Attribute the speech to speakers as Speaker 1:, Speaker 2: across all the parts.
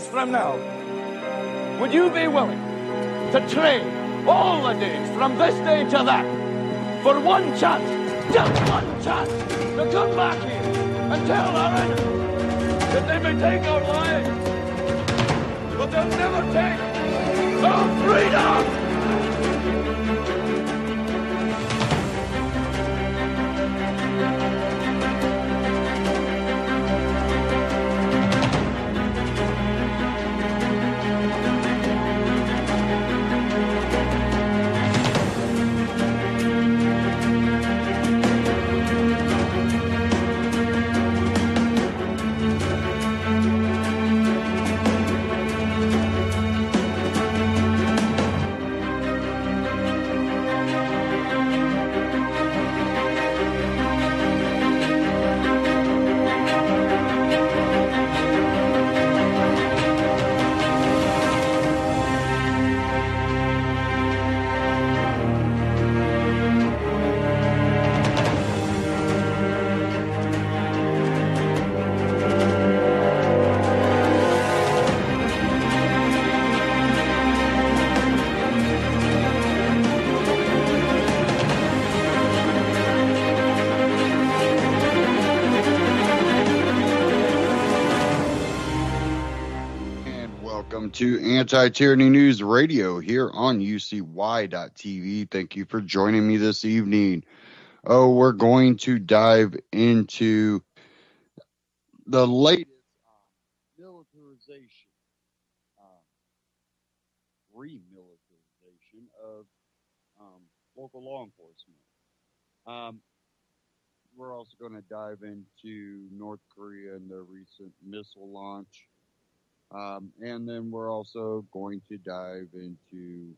Speaker 1: days from now, would you be willing to trade all the days from this day to that for one chance, just one chance, to come back here and tell our enemies that they may take our lives, but they'll never take our freedom?
Speaker 2: To Anti-Tyranny News Radio here on UCY.tv. Thank you for joining me this evening. We're going to dive into the latest militarization, remilitarization of local law enforcement. We're also going to dive into North Korea and their recent missile launch. And then we're also going to dive into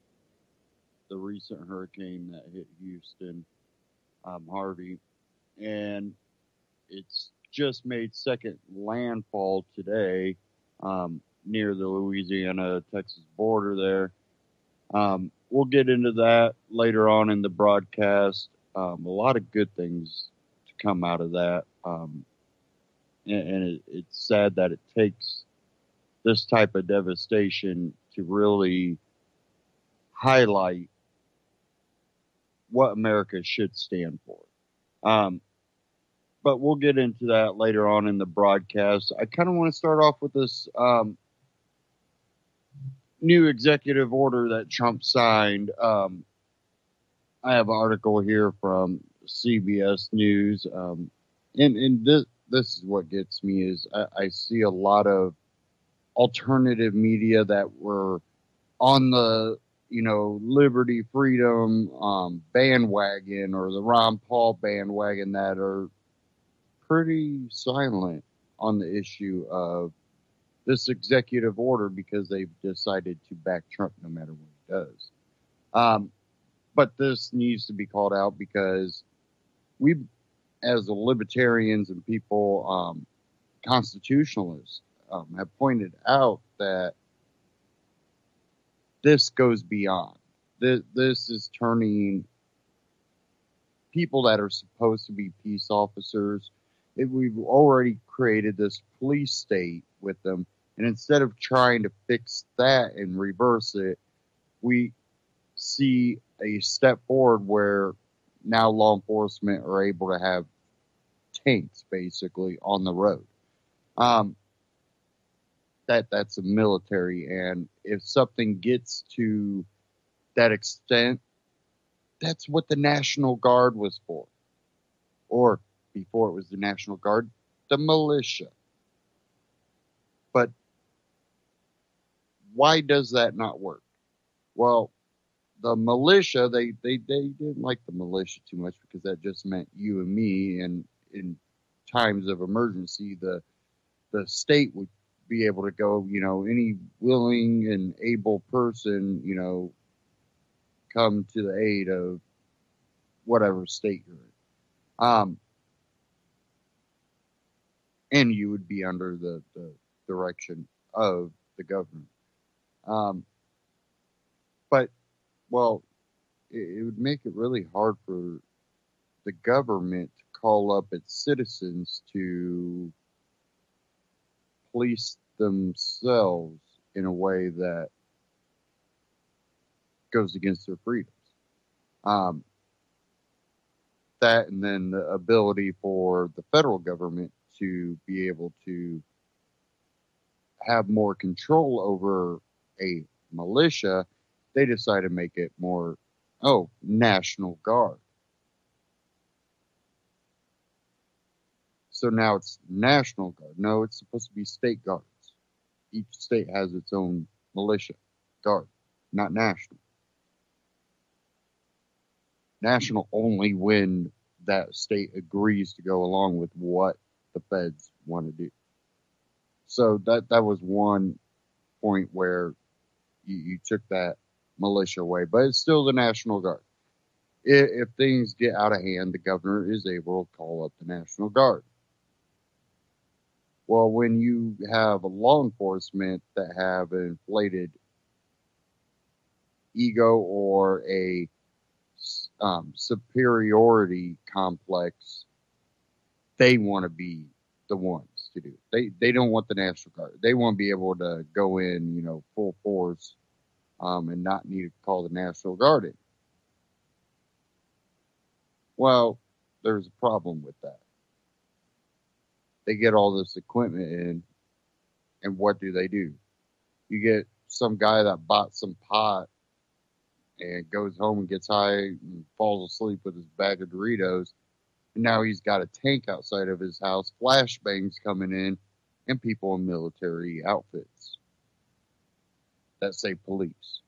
Speaker 2: the recent hurricane that hit Houston, Harvey. And it's just made second landfall today near the Louisiana-Texas border there. We'll get into that later on in the broadcast. A lot of good things to come out of that. And it's sad that it takes this type of devastation to really highlight what America should stand for. But we'll get into that later on in the broadcast. I kind of want to start off with this new executive order that Trump signed. I have an article here from CBS News. And this is what gets me is I see a lot of alternative media that were on the, liberty, freedom bandwagon or the Ron Paul bandwagon that are pretty silent on the issue of this executive order because they've decided to back Trump no matter what he does. But this needs to be called out because we, as the libertarians and people, constitutionalists, have pointed out that this goes beyond. This is turning people that are supposed to be peace officers. We've already created this police state with them, and instead of trying to fix that and reverse it, we see a step forward where now law enforcement are able to have tanks basically on the road. That's a military, and if something gets to that extent, that's what the National Guard was for. Or before it was the National Guard, the militia. But why does that not work? Well, the militia, they didn't like the militia too much because that just meant you and me, and in times of emergency, the state would be able to go, any willing and able person, come to the aid of whatever state you're in. And you would be under the direction of the government. But, well, it would make it really hard for the government to call up its citizens to police themselves in a way that goes against their freedoms. Um, that and then the ability for the federal government to be able to have more control over a militia, they decide to make it more, National Guard. So now it's National Guard. No, it's supposed to be state guards. Each state has its own militia guard, not national. National only when that state agrees to go along with what the feds want to do. So that was one point where you took that militia away, but it's still the National Guard. If things get out of hand, the governor is able to call up the National Guard. Well, when you have a law enforcement that have an inflated ego or a superiority complex, they want to be the ones to do it. They don't want the National Guard. They want to be able to go in, full force, and not need to call the National Guard in. Well, there's a problem with that. They get all this equipment in, and what do? You get some guy that bought some pot and goes home and gets high and falls asleep with his bag of Doritos, and now he's got a tank outside of his house, flashbangs coming in, and people in military outfits that say police.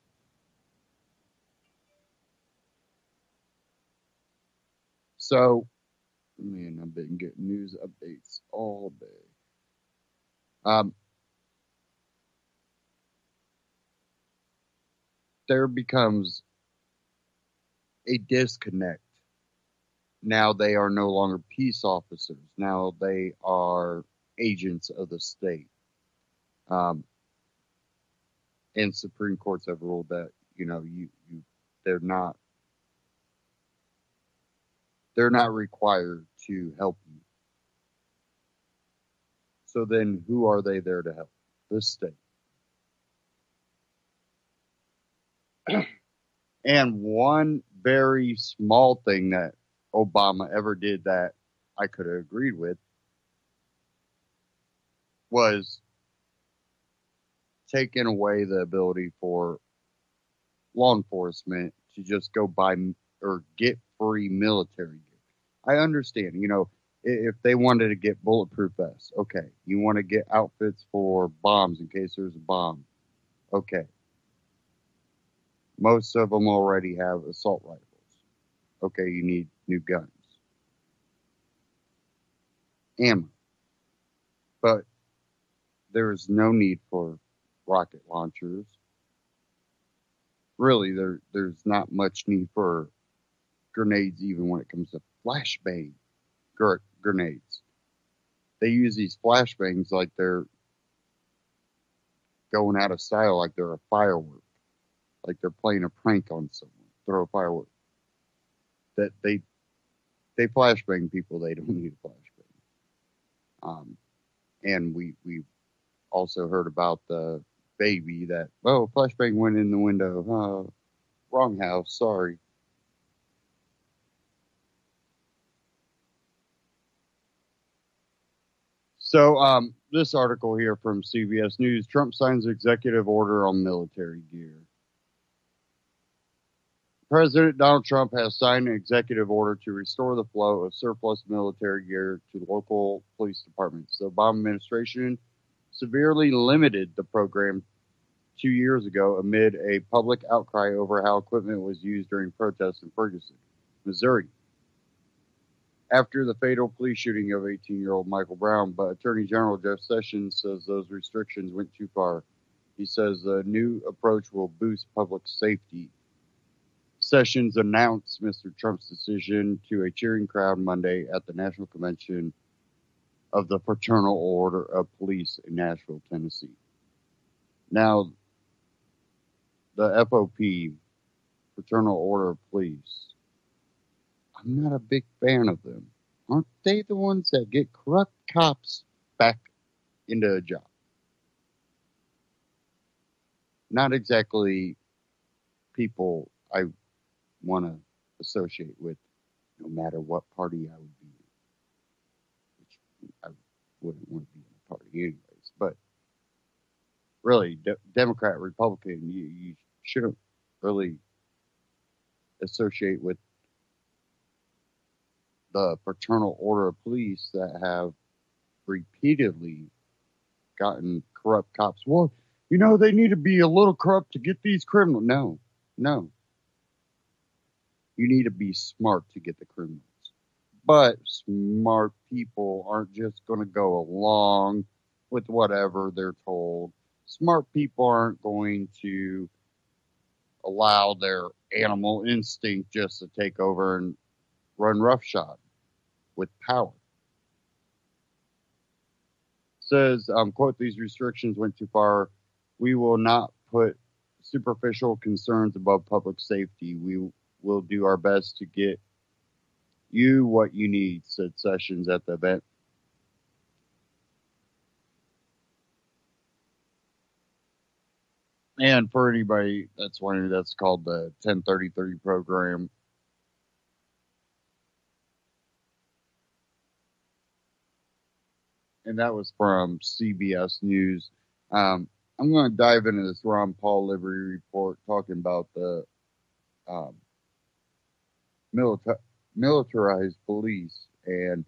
Speaker 2: So, man, I've been getting news updates all day. There becomes a disconnect. Now they are no longer peace officers. Now they are agents of the state. And Supreme Courts have ruled that they're not required to help you. So then who are they there to help? The state. And one very small thing that Obama ever did that I could have agreed with was taking away the ability for law enforcement to just go buy or get free military gear. I understand, if they wanted to get bulletproof vests, okay. You want to get outfits for bombs in case there's a bomb, okay. Most of them already have assault rifles. Okay, you need new guns. Ammo. But there is no need for rocket launchers. Really, there's not much need for grenades even when it comes to flashbang grenades. They use these flashbangs like they're going out of style, like they're a firework. Like they're playing a prank on someone. Throw a firework. That they flashbang people. They don't need a flashbang. And we also heard about the baby that flashbang went in the window. Wrong house. Sorry. So this article here from CBS News: Trump signs executive order on military gear. President Donald Trump has signed an executive order to restore the flow of surplus military gear to local police departments. The Obama administration severely limited the program 2 years ago amid a public outcry over how equipment was used during protests in Ferguson, Missouri, after the fatal police shooting of 18-year-old Michael Brown. But Attorney General Jeff Sessions says those restrictions went too far. He says the new approach will boost public safety. Sessions announced Mr. Trump's decision to a cheering crowd Monday at the National Convention of the Fraternal Order of Police in Nashville, Tennessee. Now, the FOP, Fraternal Order of Police, I'm not a big fan of them. Aren't they the ones that get corrupt cops back into a job? not exactly people I want to associate with, no matter what party I would be in, which I wouldn't want to be in a party anyways. But really, Democrat, Republican, you shouldn't really associate with the fraternal order of police that have repeatedly gotten corrupt cops. Well, they need to be a little corrupt to get these criminals. No. You need to be smart to get the criminals. But smart people aren't just going to go along with whatever they're told. Smart people aren't going to allow their animal instinct just to take over and run roughshod with power. Says, quote, these restrictions went too far. We will not put superficial concerns above public safety. We will do our best to get you what you need, said Sessions at the event. And for anybody that's wondering, that's called the 10-30-30 program. And that was from CBS News. I'm going to dive into this Ron Paul Liberty Report talking about the militarized police. And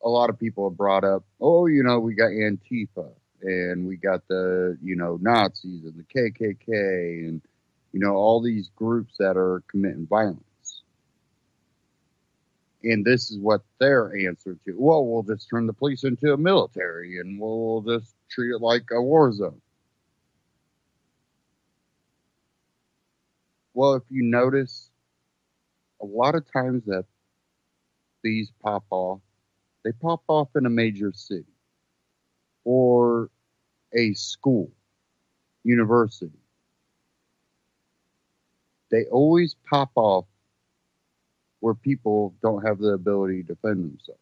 Speaker 2: a lot of people have brought up, we got Antifa and we got the, Nazis and the KKK and, all these groups that are committing violence. And this is what their answer to, well, we'll just turn the police into a military and we'll just treat it like a war zone. Well, if you notice, a lot of times that these pop off in a major city or a school, university. They always pop off where people don't have the ability to defend themselves.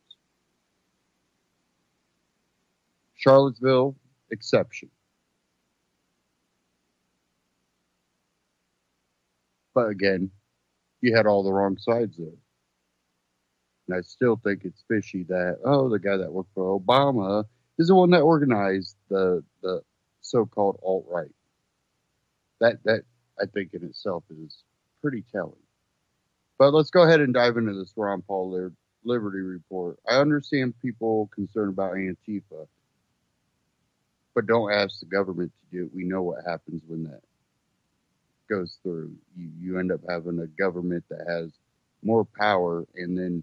Speaker 2: Charlottesville, exception. But again, you had all the wrong sides there. And I still think it's fishy that, the guy that worked for Obama is the one that organized the so-called alt-right. That I think in itself is pretty telling. But let's go ahead and dive into this Ron Paul Liberty Report. I understand people concerned about Antifa, but don't ask the government to do it. We know what happens when that goes through. You end up having a government that has more power, and then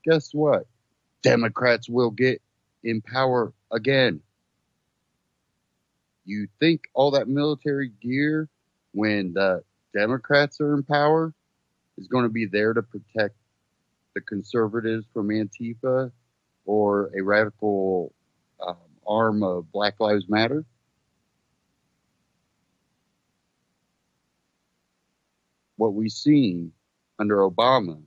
Speaker 2: guess what? Democrats will get in power again. You think all that military gear, when the Democrats are in power, is going to be there to protect the conservatives from Antifa or a radical arm of Black Lives Matter? What we've seen under Obama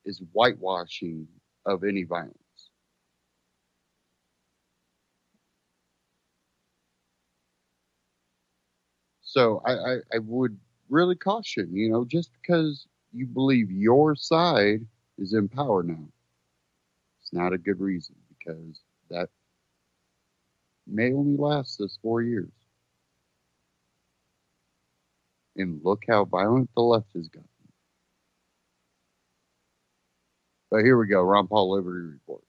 Speaker 2: is whitewashing of any violence. So I would really caution, just because you believe your side is in power now, it's not a good reason, because that may only last us 4 years. And look how violent the left has gotten. But here we go, Ron Paul Liberty Report.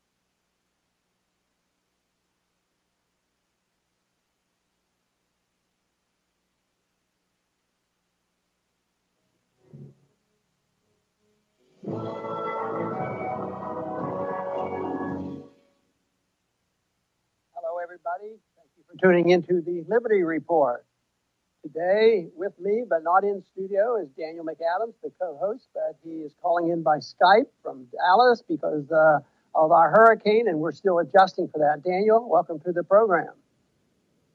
Speaker 3: Hello, everybody. Thank you for tuning into the Liberty Report. Today, with me, but not in studio, is Daniel McAdams, the co-host, but he is calling in by Skype from Dallas because of our hurricane, and we're still adjusting for that. Daniel, welcome to the program.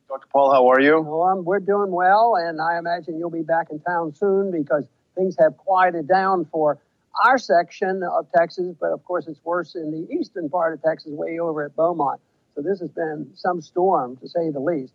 Speaker 4: Dr. Paul, how are you?
Speaker 3: We're doing well, and I imagine you'll be back in town soon because things have quieted down for our section of Texas, but of course it's worse in the eastern part of Texas, way over at Beaumont. So this has been some storm, to say the least.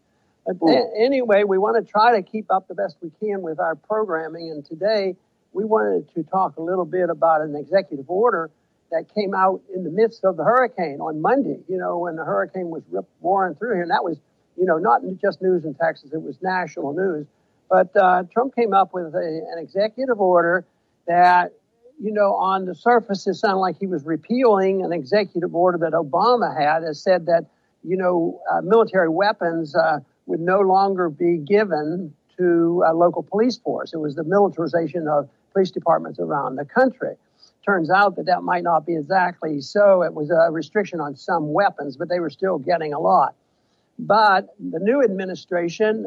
Speaker 3: Anyway, we want to try to keep up the best we can with our programming. And today we wanted to talk a little bit about an executive order that came out in the midst of the hurricane on Monday, when the hurricane was roaring through here. And that was, not just news in Texas, it was national news. But Trump came up with an executive order that, on the surface, it sounded like he was repealing an executive order that Obama had that said that, military weapons would no longer be given to a local police force. It was the militarization of police departments around the country. Turns out that might not be exactly so. It was a restriction on some weapons, but they were still getting a lot. But the new administration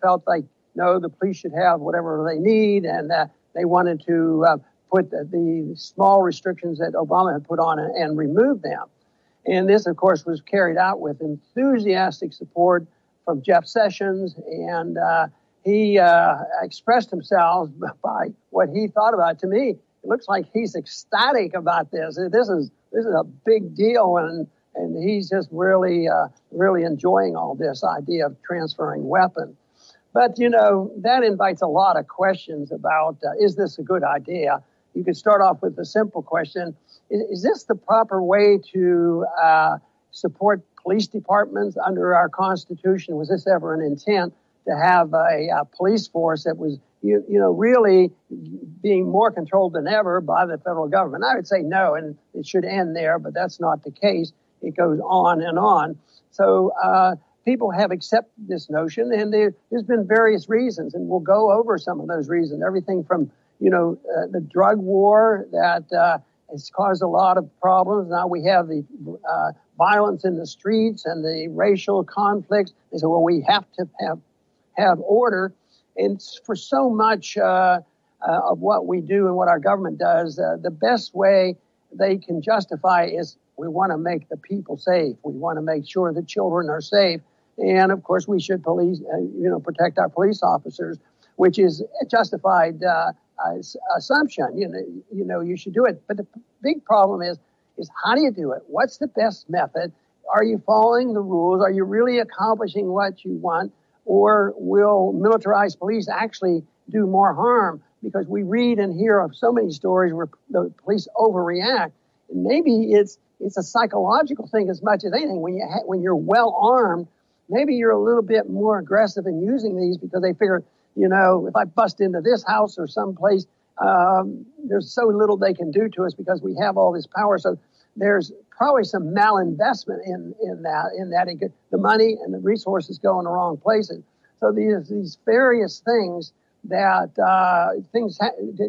Speaker 3: felt like, no, the police should have whatever they need, and they wanted to put the small restrictions that Obama had put on and remove them. And this, of course, was carried out with enthusiastic support from Jeff Sessions, and he expressed himself by what he thought about it. To me, it looks like he's ecstatic about this. This is a big deal, and he's just really enjoying all this idea of transferring weapons. But, that invites a lot of questions about, is this a good idea? You could start off with the simple question, is this the proper way to support police departments under our Constitution? Was this ever an intent to have a police force that was, really being more controlled than ever by the federal government? I would say no, and it should end there, but that's not the case. It goes on and on. So people have accepted this notion, and there's been various reasons, and we'll go over some of those reasons. Everything from, the drug war that has caused a lot of problems. Now we have the violence in the streets and the racial conflicts. They say, well, we have to have order. And for so much of what we do and what our government does, the best way they can justify is we want to make the people safe. We want to make sure the children are safe. And, of course, we should protect our police officers, which is a justified assumption. You should do it. But the big problem is how do you do it? What's the best method? Are you following the rules? Are you really accomplishing what you want? Or will militarized police actually do more harm? Because we read and hear of so many stories where the police overreact. And maybe it's a psychological thing as much as anything. When you're well armed, maybe you're a little bit more aggressive in using these because they figure, if I bust into this house or someplace, there's so little they can do to us because we have all this power. So there's probably some malinvestment in that the money and the resources go in the wrong places. So these various things that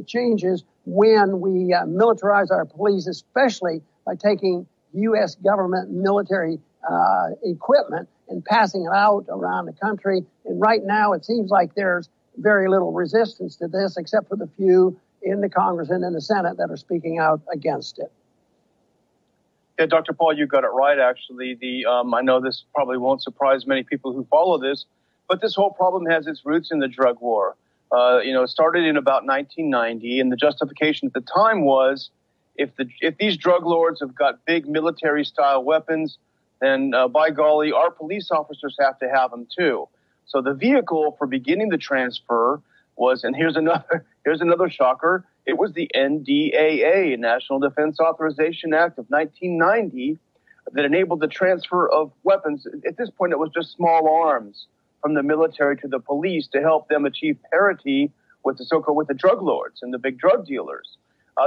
Speaker 3: changes when we militarize our police, especially by taking U.S. government military equipment and passing it out around the country. And right now, it seems like there's very little resistance to this, except for the few in the Congress and in the Senate that are speaking out against it.
Speaker 4: Yeah, Dr. Paul, you got it right, actually. I know this probably won't surprise many people who follow this, but this whole problem has its roots in the drug war. It started in about 1990, and the justification at the time was if these drug lords have got big military-style weapons, then by golly, our police officers have to have them too. So the vehicle for beginning the transfer was, and here's another shocker, it was the NDAA, National Defense Authorization Act of 1990, that enabled the transfer of weapons. At this point, it was just small arms from the military to the police to help them achieve parity with the drug lords and the big drug dealers.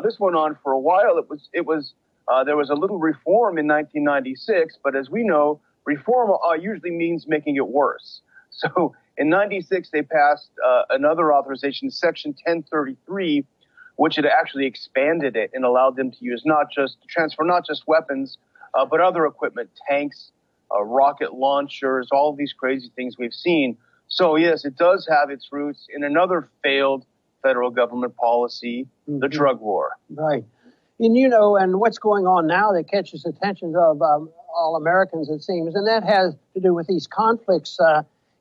Speaker 4: This went on for a while. There was a little reform in 1996, but as we know, reform usually means making it worse. So in 96, they passed another authorization, Section 1033, which had actually expanded it and allowed them to transfer not just weapons, but other equipment, tanks, rocket launchers, all of these crazy things we've seen. So yes, it does have its roots in another failed federal government policy, the drug war.
Speaker 3: Right. And and what's going on now that catches the attention of all Americans, it seems, and that has to do with these conflicts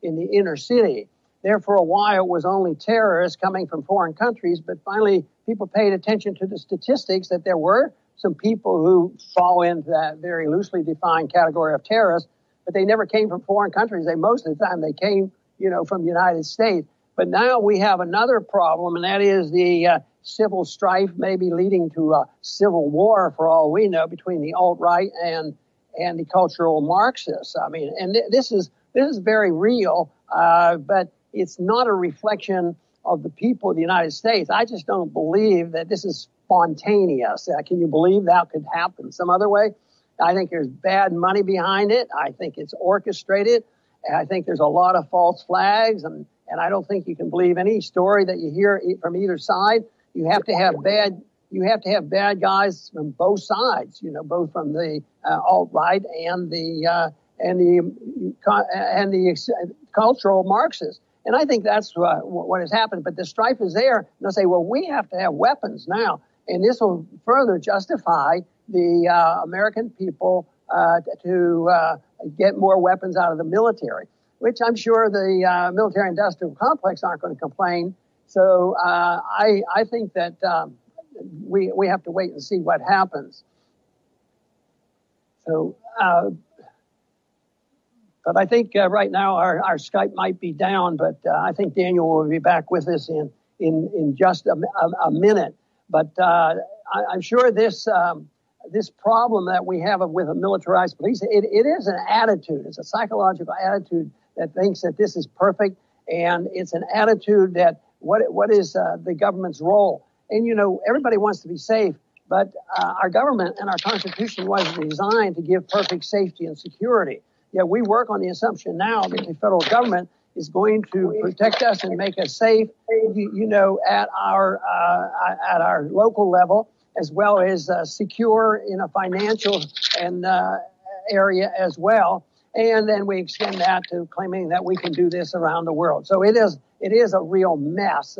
Speaker 3: in the inner city. There for a while it was only terrorists coming from foreign countries, but finally people paid attention to the statistics that there were some people who fall into that very loosely defined category of terrorists but they never came from foreign countries. Most of the time they came, from the United States. But now we have another problem, and that is the civil strife maybe leading to a civil war, for all we know, between the alt-right and the cultural Marxists. I mean, and this is very real, but it's not a reflection of the people of the United States. I just don't believe that this is spontaneous. Can you believe that could happen some other way? I think there's bad money behind it. I think it's orchestrated. I think there's a lot of false flags, and I don't think you can believe any story that you hear from either side. You have to have bad guys from both sides, both from the alt-right and the cultural Marxists. And I think that's what has happened. But the strife is there. And they'll say, well, we have to have weapons now. And this will further justify the American people to get more weapons out of the military, which I'm sure the military-industrial complex aren't going to complain. So I think that we have to wait and see what happens. So, but I think right now our Skype might be down, but I think Daniel will be back with us in just a minute. But I'm sure this problem that we have with a militarized police, it is an attitude. It's a psychological attitude that thinks that this is perfect, and it's an attitude that what is the government's role? And everybody wants to be safe, but our government and our Constitution was designed to give perfect safety and security. Yet we work on the assumption now that the federal government is going to protect us and make us safe, at our local level, as well as secure in a financial and area as well. And then we extend that to claiming that we can do this around the world. So it is a real mess,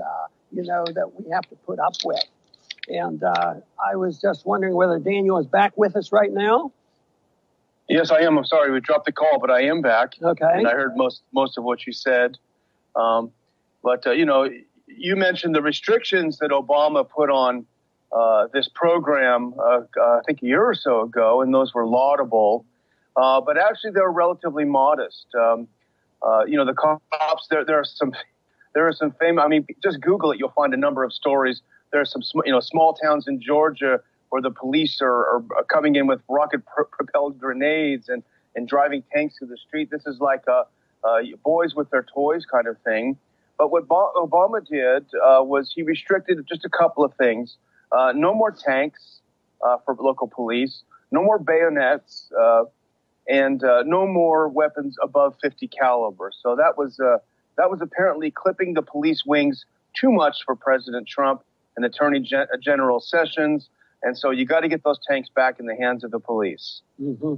Speaker 3: that we have to put up with. And I was just wondering whether Daniel is back with us right now.
Speaker 4: Yes, I am. I'm sorry we dropped the call, but I am back.
Speaker 3: Okay.
Speaker 4: And I heard most of what you said. But you mentioned the restrictions that Obama put on this program, I think a year or so ago, and those were laudable. But actually, they're relatively modest. The cops. There are some famous. I mean, just Google it. You'll find a number of stories. There are some small towns in Georgia where the police are coming in with rocket-propelled grenades and driving tanks through the street. This is like boys with their toys kind of thing. But what Obama did was he restricted just a couple of things. No more tanks for local police. No more bayonets. And no more weapons above 50 caliber. So that was apparently clipping the police wings too much for President Trump and Attorney General Sessions. And so you got to get those tanks back in the hands of the police.
Speaker 3: Mm-hmm.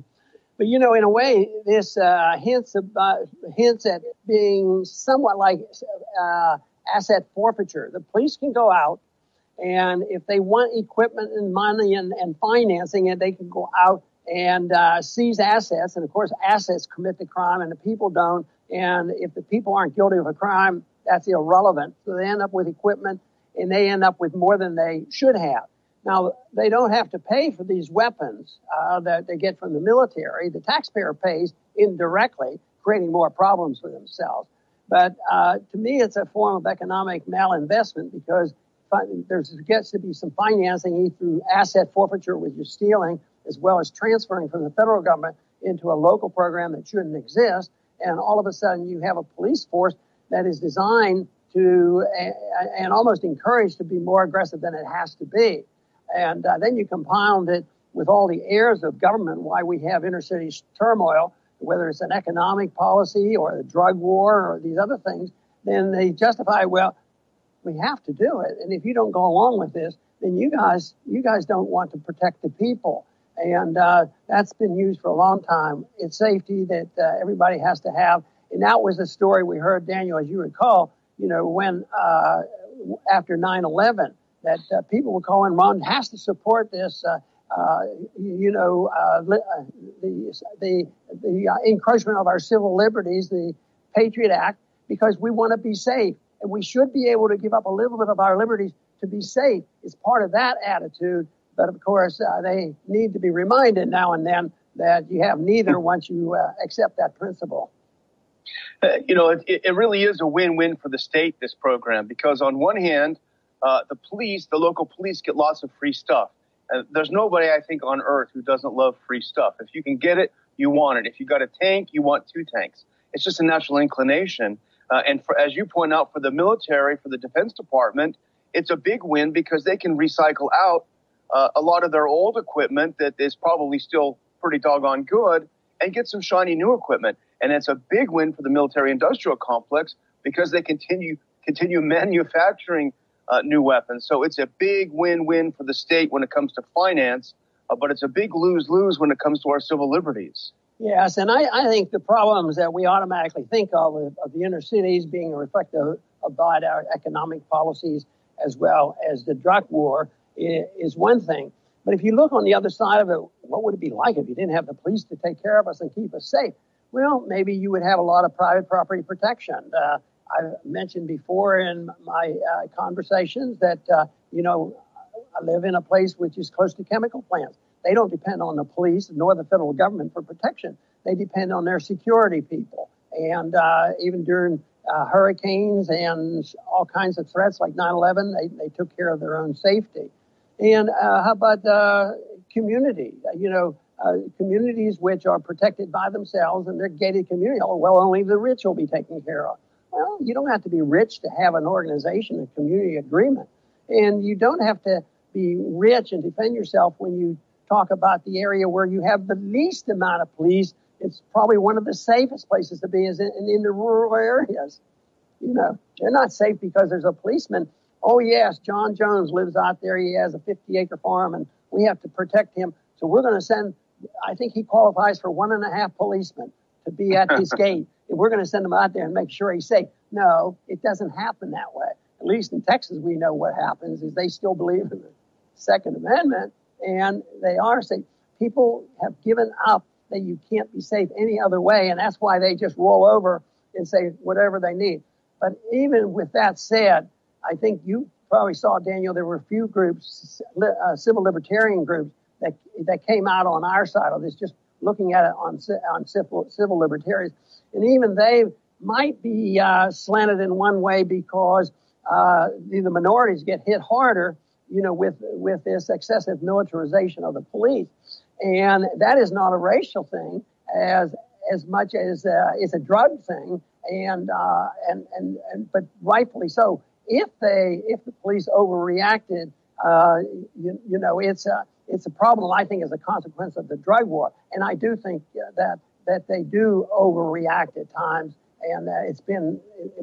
Speaker 3: But, in a way, this hints at being somewhat like asset forfeiture. The police can go out, and if they want equipment and money and financing it, they can go out and seize assets. And, of course, assets commit the crime, and the people don't. And if the people aren't guilty of a crime, that's irrelevant. So they end up with equipment, and they end up with more than they should have. Now, they don't have to pay for these weapons that they get from the military. The taxpayer pays indirectly, creating more problems for themselves. But to me, it's a form of economic malinvestment because there gets to be some financing through asset forfeiture, which is stealing, as well as transferring from the federal government into a local program that shouldn't exist. And all of a sudden, you have a police force that is designed to and almost encouraged to be more aggressive than it has to be. And then you compound it with all the airs of government, why we have inner city turmoil, whether it's an economic policy or a drug war or these other things, then they justify, well, we have to do it. And if you don't go along with this, then you guys don't want to protect the people. And that's been used for a long time. It's safety that everybody has to have. And that was the story we heard, Daniel, as you recall, when after 9/11, that people were calling, Ron has to support this, the encroachment of our civil liberties, the Patriot Act, because we want to be safe. And we should be able to give up a little bit of our liberties to be safe. It's part of that attitude. But, of course, they need to be reminded now and then that you have neither once you accept that principle.
Speaker 4: It really is a win-win for the state, this program, because on one hand, the local police get lots of free stuff. There's nobody, I think, on earth who doesn't love free stuff. If you can get it, you want it. If you got a tank, you want 2 tanks. It's just a natural inclination. As you point out, for the military, for the Defense Department, it's a big win because they can recycle out a lot of their old equipment that is probably still pretty doggone good and get some shiny new equipment. And it's a big win for the military-industrial complex because they continue manufacturing new weapons. So it's a big win-win for the state when it comes to finance, but it's a big lose-lose when it comes to our civil liberties.
Speaker 3: Yes, and I think the problems that we automatically think of the inner cities being reflective about our economic policies as well as the drug war is one thing. But if you look on the other side of it, what would it be like if you didn't have the police to take care of us and keep us safe? Well, maybe you would have a lot of private property protection. I've mentioned before in my conversations that, I live in a place which is close to chemical plants. They don't depend on the police nor the federal government for protection. They depend on their security people. And even during hurricanes and all kinds of threats like 9/11, they took care of their own safety. And how about community? Communities which are protected by themselves and their gated community. Oh, well, only the rich will be taken care of. Well, you don't have to be rich to have an organization, a community agreement. And you don't have to be rich and defend yourself when you talk about the area where you have the least amount of police. It's probably one of the safest places to be is in the rural areas. They're not safe because there's a policeman. Oh, yes, John Jones lives out there. He has a 50-acre farm, and we have to protect him. So we're going to send, I think he qualifies for 1.5 policemen to be at his gate. And we're going to send him out there and make sure he's safe. No, it doesn't happen that way. At least in Texas, we know what happens is they still believe in the Second Amendment, and they are safe. People have given up that you can't be safe any other way, and that's why they just roll over and say whatever they need. But even with that said, I think you probably saw, Daniel, there were a few groups, civil libertarian groups, that came out on our side of this, just looking at it on civil libertarians. And even they might be slanted in one way because the minorities get hit harder, with this excessive militarization of the police. And that is not a racial thing as much as it's a drug thing, but rightfully so. If the police overreacted, it's a problem, I think, as a consequence of the drug war. And I do think that they do overreact at times, and it's been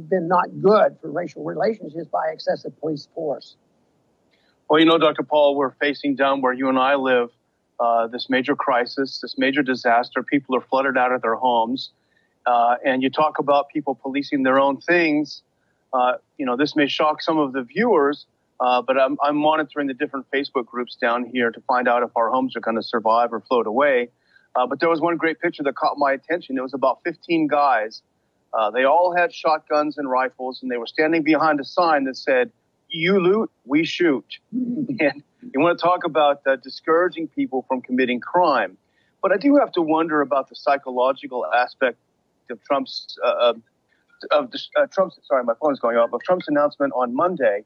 Speaker 3: not good for racial relationships by excessive police force.
Speaker 4: Well, Dr. Paul, we're facing down where you and I live this major crisis, this major disaster. People are flooded out of their homes. And you talk about people policing their own things. This may shock some of the viewers, but I'm monitoring the different Facebook groups down here to find out if our homes are going to survive or float away. But there was one great picture that caught my attention. It was about 15 guys. They all had shotguns and rifles, and they were standing behind a sign that said, "You loot, we shoot." And you want to talk about discouraging people from committing crime. But I do have to wonder about the psychological aspect of Trump's my phone's going off, of Trump's announcement on Monday.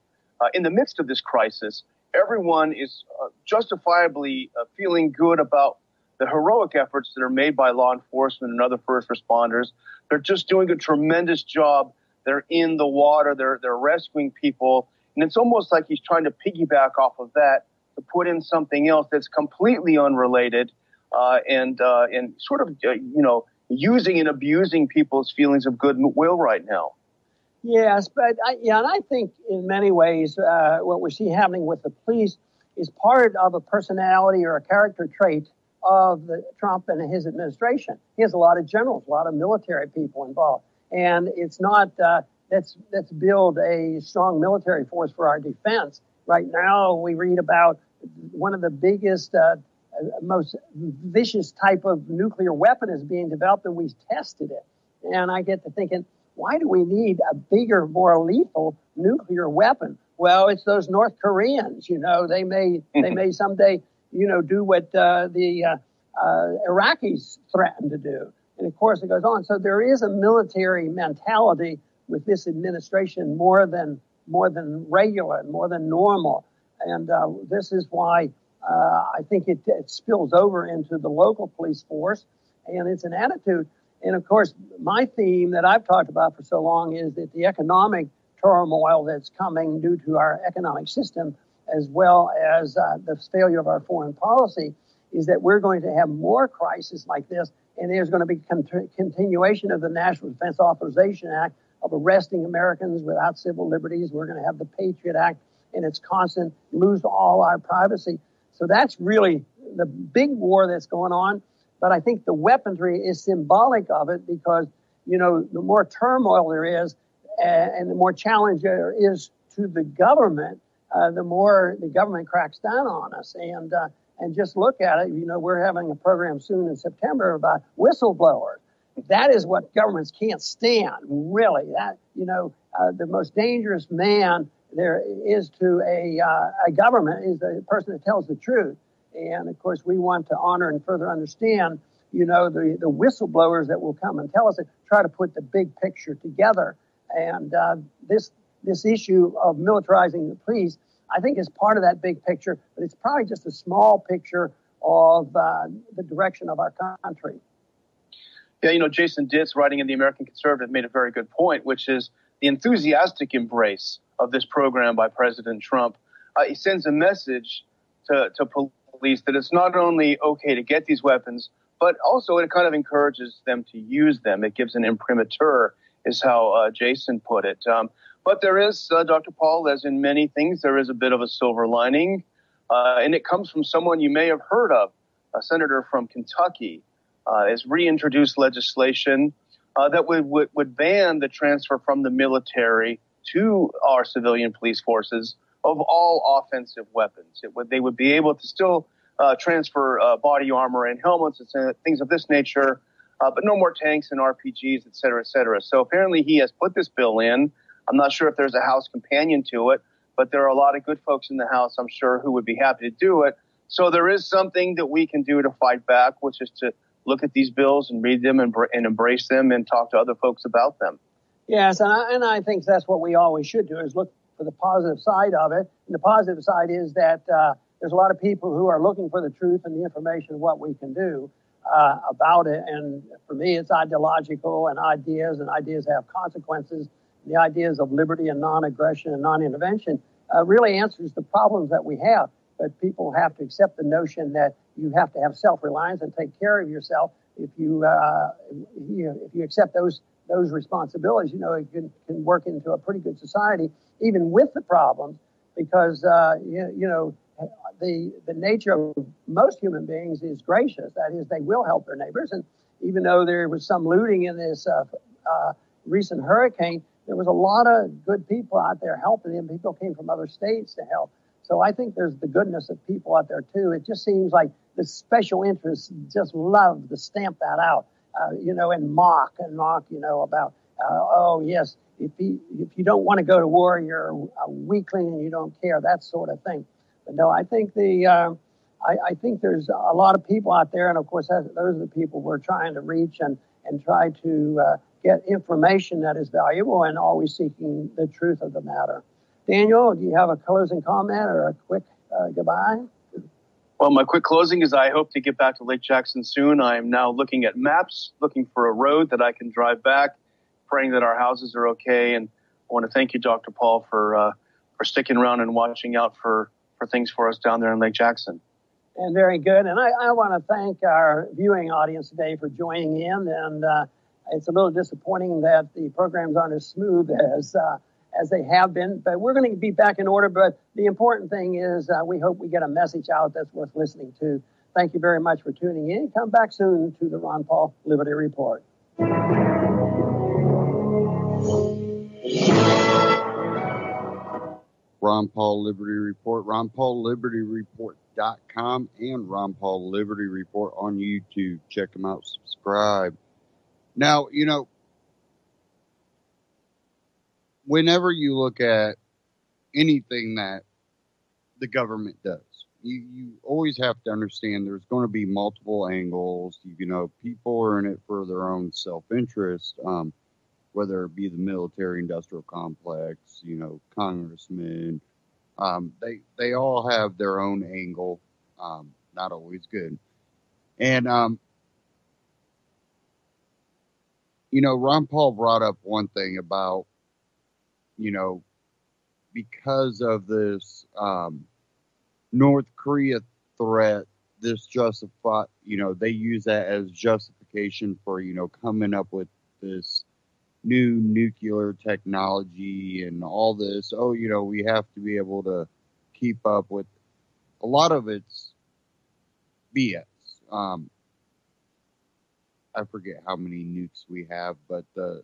Speaker 4: In the midst of this crisis, everyone is justifiably feeling good about the heroic efforts that are made by law enforcement and other first responders. They're just doing a tremendous job. They're in the water. They're rescuing people. And it's almost like he's trying to piggyback off of that to put in something else that's completely unrelated and sort of, using and abusing people's feelings of goodwill right now.
Speaker 3: Yes, but I think in many ways what we see happening with the police is part of a personality or a character trait of Trump and his administration. He has a lot of generals, a lot of military people involved, and it's not let's build a strong military force for our defense. Right now, we read about one of the biggest, most vicious type of nuclear weapon is being developed, and we've tested it. And I get to thinking, why do we need a bigger, more lethal nuclear weapon? Well, it's those North Koreans. They may someday, do what the Iraqis threaten to do. And of course, it goes on. So there is a military mentality with this administration more than regular, more than normal. And this is why I think it spills over into the local police force, and it's an attitude. And of course, my theme that I've talked about for so long is that the economic turmoil that's coming due to our economic system, as well as the failure of our foreign policy, is that we're going to have more crises like this, and there's going to be continuation of the National Defense Authorization Act of arresting Americans without civil liberties. We're going to have the Patriot Act, and it's constant, lose all our privacy. So that's really the big war that's going on. But I think the weaponry is symbolic of it because, you know, the more turmoil there is and the more challenge there is to the government, the more the government cracks down on us. And just look at it, you know, we're having a program soon in September about whistleblowers. That is what governments can't stand, really. That, you know, the most dangerous man there is to a government is the person that tells the truth. And of course, we want to honor and further understand, you know, the whistleblowers that will come and tell us and try to put the big picture together. And this issue of militarizing the police, I think, is part of that big picture, but it's probably just a small picture of the direction of our country.
Speaker 4: Yeah, you know, Jason Ditz, writing in the American Conservative, made a very good point, which is the enthusiastic embrace of this program by President Trump. He sends a message to police that it's not only okay to get these weapons, but also it kind of encourages them to use them. It gives an imprimatur, is how Jason put it. But there is, Dr. Paul, as in many things, there is a bit of a silver lining, and it comes from someone you may have heard of, a senator from Kentucky, has reintroduced legislation that would ban the transfer from the military to our civilian police forces of all offensive weapons. They would be able to still transfer body armor and helmets and things of this nature, but no more tanks and RPGs, et cetera, et cetera. So apparently he has put this bill in. I'm not sure if there's a House companion to it, but there are a lot of good folks in the House, I'm sure, who would be happy to do it. So there is something that we can do to fight back, which is to look at these bills and read them and embrace them and talk to other folks about them.
Speaker 3: Yes, and I think that's what we always should do, is look for the positive side of it. And the positive side is that there's a lot of people who are looking for the truth and the information of what we can do about it. And for me, it's ideological, and ideas have consequences. The ideas of liberty and non-aggression and non-intervention really answers the problems that we have. But people have to accept the notion that you have to have self-reliance and take care of yourself. If you accept those responsibilities, you know, it can work into a pretty good society, even with the problems, because you know, the nature of most human beings is gracious. That is, they will help their neighbors. And even though there was some looting in this recent hurricane, there was a lot of good people out there helping them. People came from other states to help. So I think there's the goodness of people out there, too. It just seems like the special interests just love to stamp that out, you know, and mock, you know, about, oh, yes, if you don't want to go to war, you're a weakling and you don't care, that sort of thing. But no, I think I think there's a lot of people out there, and of course, those are the people we're trying to reach and try to get information that is valuable and always seeking the truth of the matter. Daniel, do you have a closing comment or a quick goodbye?
Speaker 4: Well, my quick closing is I hope to get back to Lake Jackson soon. I am now looking at maps, looking for a road that I can drive back, praying that our houses are okay. And I want to thank you, Dr. Paul, for sticking around and watching out for things for us down there in Lake Jackson.
Speaker 3: And very good. And I want to thank our viewing audience today for joining in. And it's a little disappointing that the programs aren't as smooth as they have been, but we're going to be back in order. But the important thing is we hope we get a message out that's worth listening to. Thank you very much for tuning in. Come back soon to the Ron Paul Liberty Report.
Speaker 2: Ron Paul Liberty Report, RonPaulLibertyReport.com, and Ron Paul Liberty Report on YouTube. Check them out, subscribe. Now, you know, whenever you look at anything that the government does, you always have to understand there's going to be multiple angles. People are in it for their own self-interest, whether it be the military-industrial complex, congressmen. They all have their own angle, not always good. And, Ron Paul brought up one thing about, because of this North Korea threat, they use that as justification for, coming up with this new nuclear technology and all this. Oh, we have to be able to keep up with a lot of it's BS. I forget how many nukes we have, but the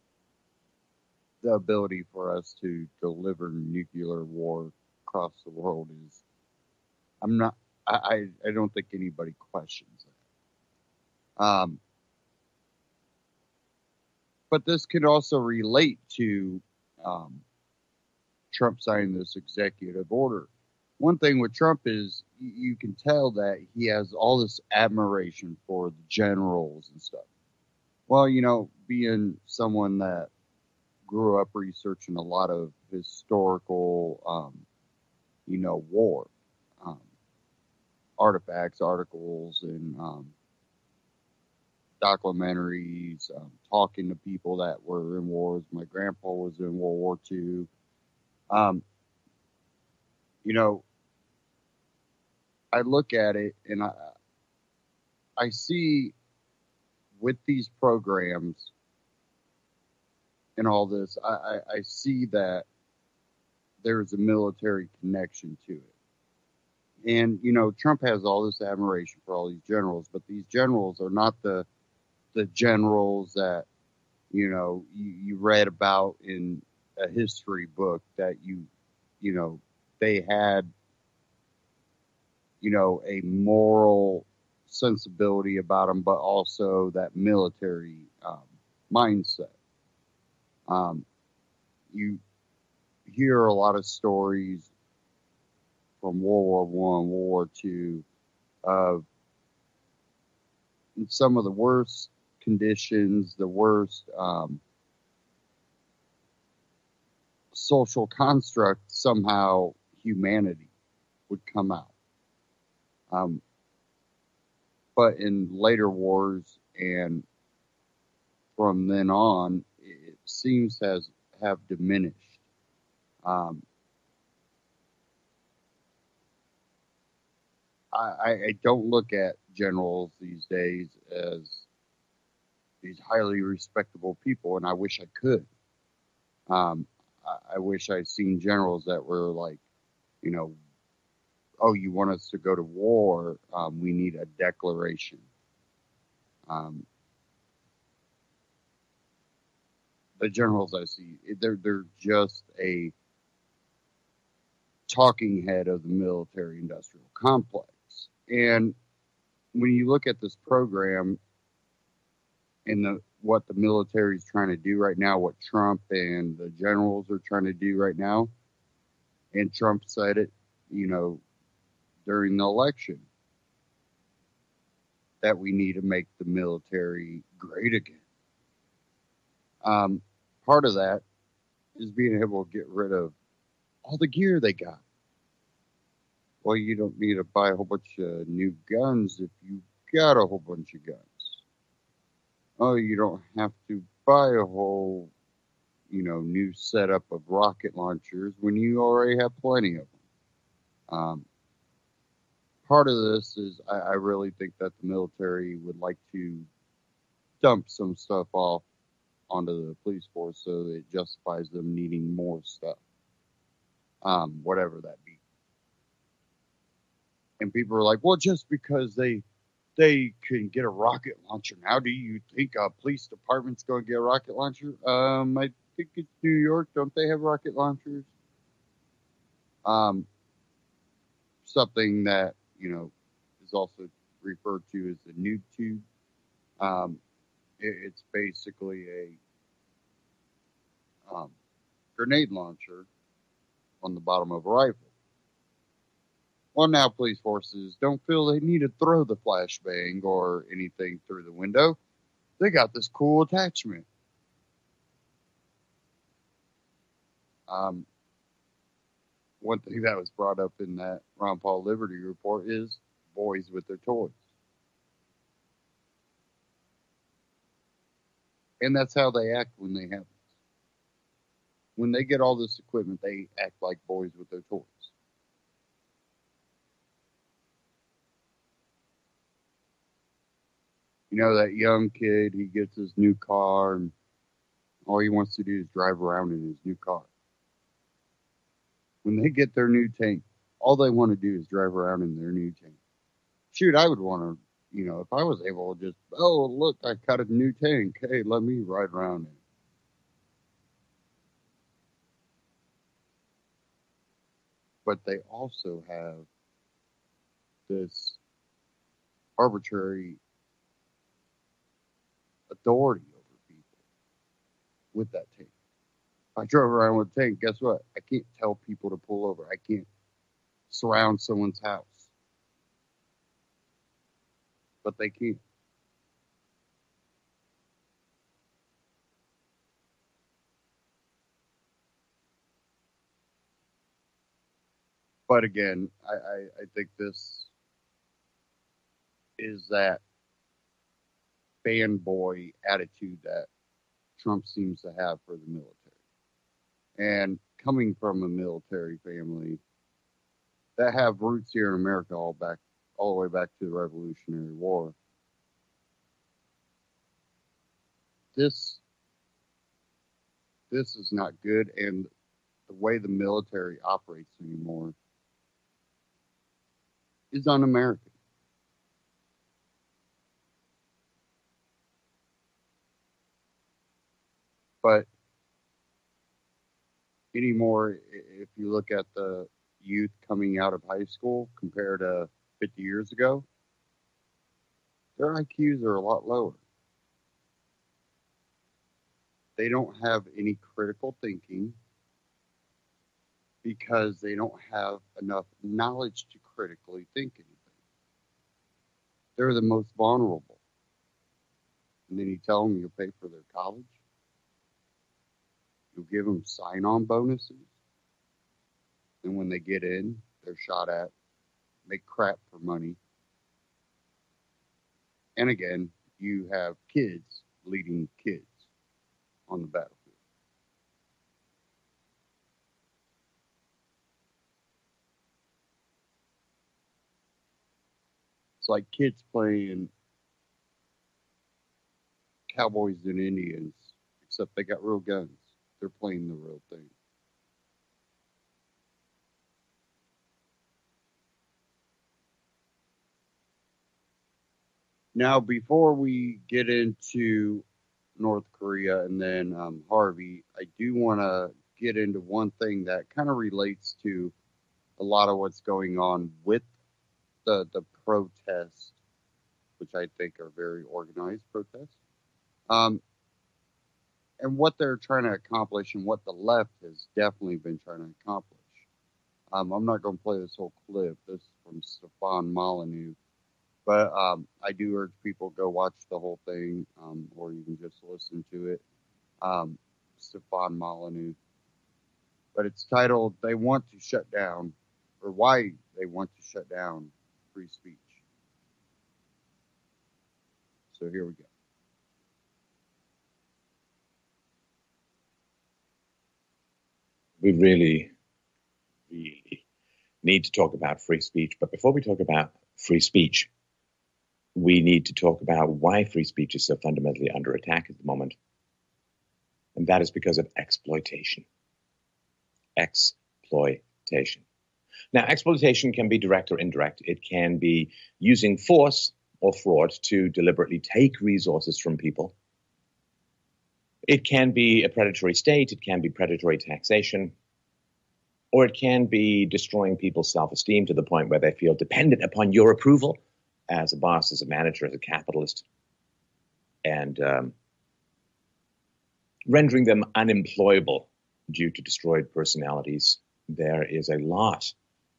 Speaker 2: ability for us to deliver nuclear war across the world is, I don't think anybody questions that. But this could also relate to Trump signing this executive order. One thing with Trump is you can tell that he has all this admiration for the generals and stuff. Well, being someone that grew up researching a lot of historical, war artifacts, articles, and documentaries, talking to people that were in wars. My grandpa was in World War II. I look at it and I see with these programs and all this, I see that there's a military connection to it. And, Trump has all this admiration for all these generals, but these generals are not the generals that, you read about in a history book that they had, a moral sensibility about them, but also that military mindset. You hear a lot of stories from World War I, World War II, of some of the worst conditions, the worst social construct, somehow humanity would come out. But in later wars and from then on, it seems to have diminished. I don't look at generals these days as these highly respectable people, and I wish I could. I wish I'd seen generals that were like, oh, you want us to go to war? We need a declaration. The generals I see, they're just a talking head of the military-industrial complex. And when you look at this program and what the military is trying to do right now, what Trump and the generals are trying to do right now, and Trump said it, during the election, that we need to make the military great again. Part of that is being able to get rid of all the gear they got. Well, you don't need to buy a whole bunch of new guns if you got a whole bunch of guns. Oh, you don't have to buy a whole, new setup of rocket launchers when you already have plenty of them. Part of this is I really think that the military would like to dump some stuff off onto the police force so that it justifies them needing more stuff, whatever that be. And people are like, well, just because they can get a rocket launcher now, do you think a police department's going to get a rocket launcher? I think it's New York. Don't they have rocket launchers? Something that, is also referred to as the nuke tube. It's basically a grenade launcher on the bottom of a rifle. Well, now police forces don't feel they need to throw the flashbang or anything through the window. They got this cool attachment. One thing that was brought up in that Ron Paul Liberty report is boys with their toys. And that's how they act when they have this. When they get all this equipment, they act like boys with their toys. You know, that young kid, he gets his new car, and all he wants to do is drive around in his new car. When they get their new tank, all they want to do is drive around in their new tank. Shoot, I would want to, you know, if I was able to just, oh, look, I got a new tank. Hey, let me ride around in it. But they also have this arbitrary authority over people with that tank. If I drove around with a tank, guess what? I can't tell people to pull over. I can't surround someone's house. But they can. But again, I think this is that fanboy attitude that Trump seems to have for the military. And coming from a military family that have roots here in America all the way back to the Revolutionary War, this is not good. And the way the military operates anymore is un-American. But anymore, if you look at the youth coming out of high school compared to 50 years ago, their IQs are a lot lower. They don't have any critical thinking because they don't have enough knowledge to critically think anything. They're the most vulnerable. And then you tell them you'll pay for their college. You'll give them sign-on bonuses. And when they get in, they're shot at, make crap for money. And again, you have kids leading kids on the battlefield. It's like kids playing cowboys and Indians, except they got real guns. They're playing the real thing. Now, before we get into North Korea and then Harvey, I do want to get into one thing that kind of relates to a lot of what's going on with the protests, which I think are very organized protests, and what they're trying to accomplish and what the left has definitely been trying to accomplish. I'm not going to play this whole clip. This is from Stefan Molyneux. But I do urge people to go watch the whole thing, or you can just listen to it. Stefan Molyneux. But it's titled, They Want to Shut Down, or Why They Want to Shut Down Free Speech. So here we go.
Speaker 5: We really need to talk about free speech. But before we talk about free speech, we need to talk about why free speech is so fundamentally under attack at the moment. And that is because of exploitation. Exploitation. Now, exploitation can be direct or indirect. It can be using force or fraud to deliberately take resources from people. It can be a predatory state. It can be predatory taxation. Or it can be destroying people's self-esteem to the point where they feel dependent upon your approval as a boss, as a manager, as a capitalist, and rendering them unemployable due to destroyed personalities. There is a lot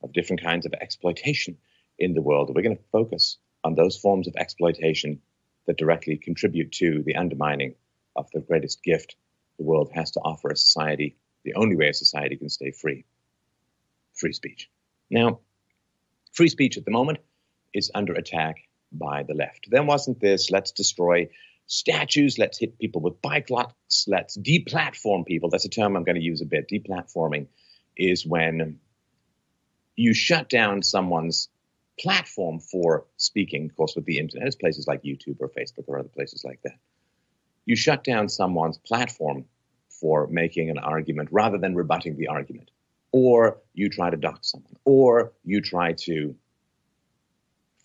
Speaker 5: of different kinds of exploitation in the world. We're going to focus on those forms of exploitation that directly contribute to the undermining of the greatest gift the world has to offer a society, the only way a society can stay free: free speech. Now, free speech at the moment is under attack by the left. Then wasn't this, let's destroy statues, let's hit people with bike locks, let's deplatform people. That's a term I'm going to use a bit. Deplatforming is when you shut down someone's platform for speaking. Of course, with the internet, it's places like YouTube or Facebook or other places like that. You shut down someone's platform for making an argument rather than rebutting the argument. Or you try to dox someone. Or you try to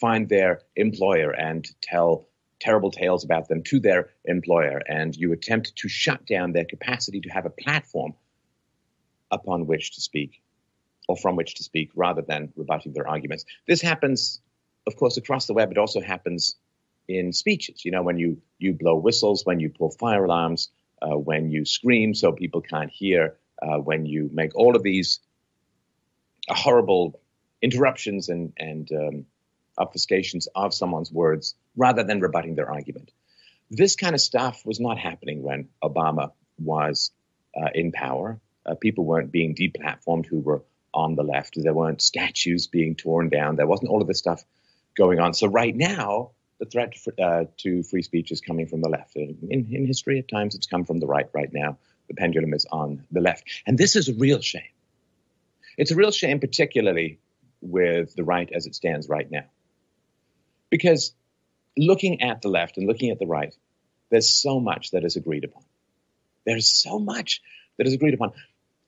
Speaker 5: find their employer and tell terrible tales about them to their employer. And you attempt to shut down their capacity to have a platform upon which to speak, or from which to speak, rather than rebutting their arguments. This happens, of course, across the web. It also happens in speeches. You know, when you blow whistles, when you pull fire alarms, when you scream so people can't hear, when you make all of these horrible interruptions and obfuscations of someone's words, rather than rebutting their argument. This kind of stuff was not happening when Obama was in power. People weren't being deplatformed who were on the left. There weren't statues being torn down. There wasn't all of this stuff going on. So right now, the threat to free speech is coming from the left. In history, at times, it's come from the right. Right now, the pendulum is on the left. And this is a real shame. It's a real shame, particularly with the right as it stands right now. Because looking at the left and looking at the right, there's so much that is agreed upon. There's so much that is agreed upon.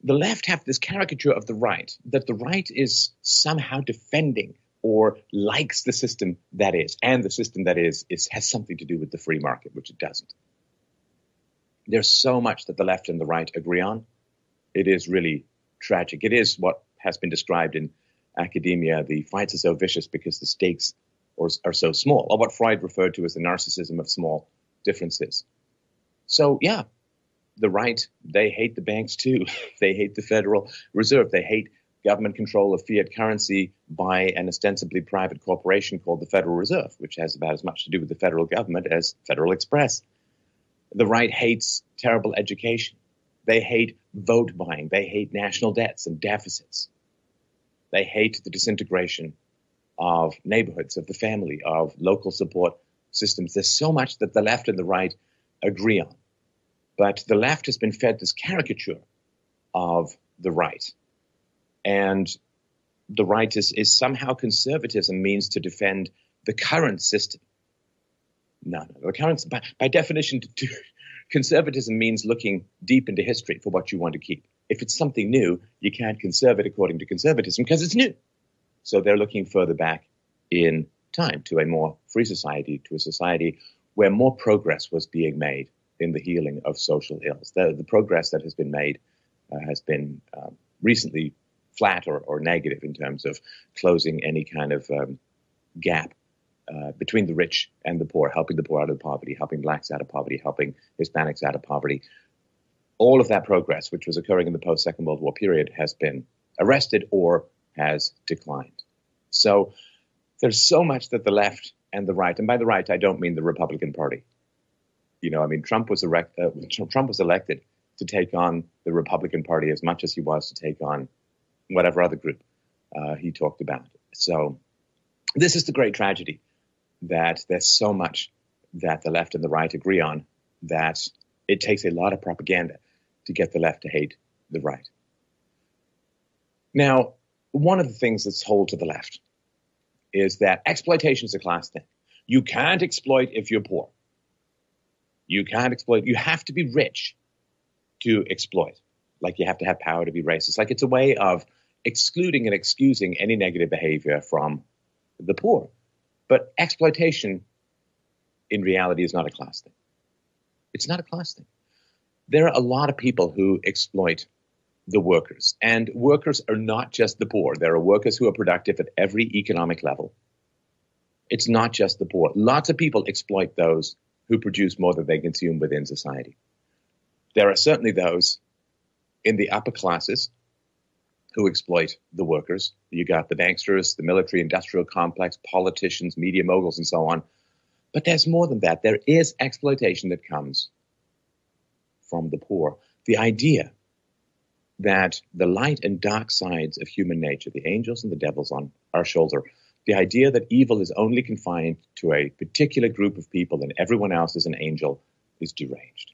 Speaker 5: The left have this caricature of the right, that the right is somehow defending or likes the system that is, and the system that is has something to do with the free market, which it doesn't. There's so much that the left and the right agree on. It is really tragic. It is what has been described in academia, the fights are so vicious because the stakes are so small, or what Freud referred to as the narcissism of small differences. So, yeah, the right, they hate the banks too. They hate the Federal Reserve. They hate government control of fiat currency by an ostensibly private corporation called the Federal Reserve, which has about as much to do with the federal government as Federal Express. The right hates terrible education. They hate vote buying. They hate national debts and deficits. They hate the disintegration of neighborhoods, of the family, of local support systems. There's so much that the left and the right agree on. But the left has been fed this caricature of the right. And the right is somehow conservatism means to defend the current system. No. The current, by definition, conservatism means looking deep into history for what you want to keep. If it's something new, you can't conserve it according to conservatism because it's new. So they're looking further back in time to a more free society, to a society where more progress was being made in the healing of social ills. The progress that has been made has been recently flat or negative in terms of closing any kind of gap between the rich and the poor, helping the poor out of poverty, helping blacks out of poverty, helping Hispanics out of poverty. All of that progress, which was occurring in the post-Second World War period, has been arrested or has declined. So there's so much that the left and the right, and by the right, I don't mean the Republican Party. You know, I mean, Trump was elected to take on the Republican Party as much as he was to take on whatever other group he talked about. So this is the great tragedy, that there's so much that the left and the right agree on that it takes a lot of propaganda to get the left to hate the right. Now, one of the things that's told to the left is that exploitation is a class thing. You can't exploit if you're poor. You can't exploit. You have to be rich to exploit. Like you have to have power to be racist. Like it's a way of excluding and excusing any negative behavior from the poor. But exploitation, in reality, is not a class thing. It's not a class thing. There are a lot of people who exploit the workers. And workers are not just the poor. There are workers who are productive at every economic level. It's not just the poor. Lots of people exploit those who produce more than they consume within society. There are certainly those in the upper classes who exploit the workers. You got the banksters, the military-industrial complex, politicians, media moguls, and so on. But there's more than that. There is exploitation that comes from the poor. The idea that the light and dark sides of human nature, the angels and the devils on our shoulder, the idea that evil is only confined to a particular group of people and everyone else is an angel, is deranged.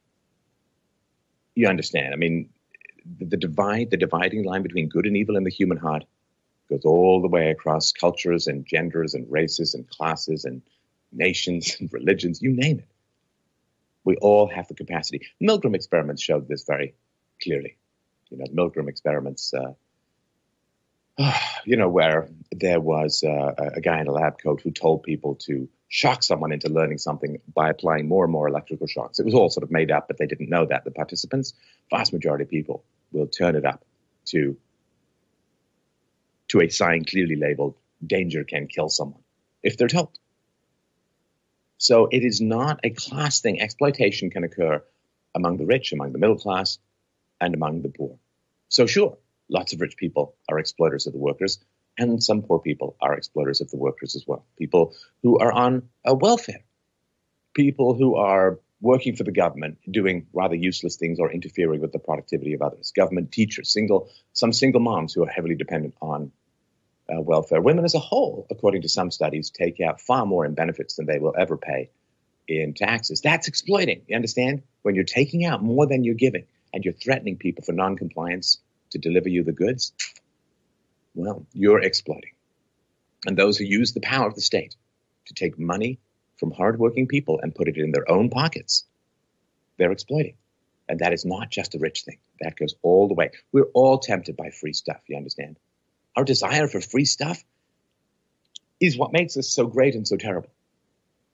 Speaker 5: You understand? I mean, the dividing line between good and evil in the human heart goes all the way across cultures and genders and races and classes and nations and religions, you name it. We all have the capacity. Milgram experiments showed this very clearly. You know, Milgram experiments, where there was a guy in a lab coat who told people to shock someone into learning something by applying more and more electrical shocks. It was all sort of made up, but they didn't know that. The participants, vast majority of people, will turn it up to a sign clearly labeled, danger can kill someone, if they're told. So it is not a class thing. Exploitation can occur among the rich, among the middle class, and among the poor. So sure, lots of rich people are exploiters of the workers, and some poor people are exploiters of the workers as well. People who are on welfare, people who are working for the government, doing rather useless things or interfering with the productivity of others. Government teachers, some single moms who are heavily dependent on welfare. Women as a whole, according to some studies, take out far more in benefits than they will ever pay in taxes. That's exploiting, you understand? When you're taking out more than you're giving and you're threatening people for non-compliance to deliver you the goods, well, you're exploiting. And those who use the power of the state to take money from hardworking people and put it in their own pockets, they're exploiting. And that is not just a rich thing. That goes all the way. We're all tempted by free stuff, you understand? Our desire for free stuff is what makes us so great and so terrible.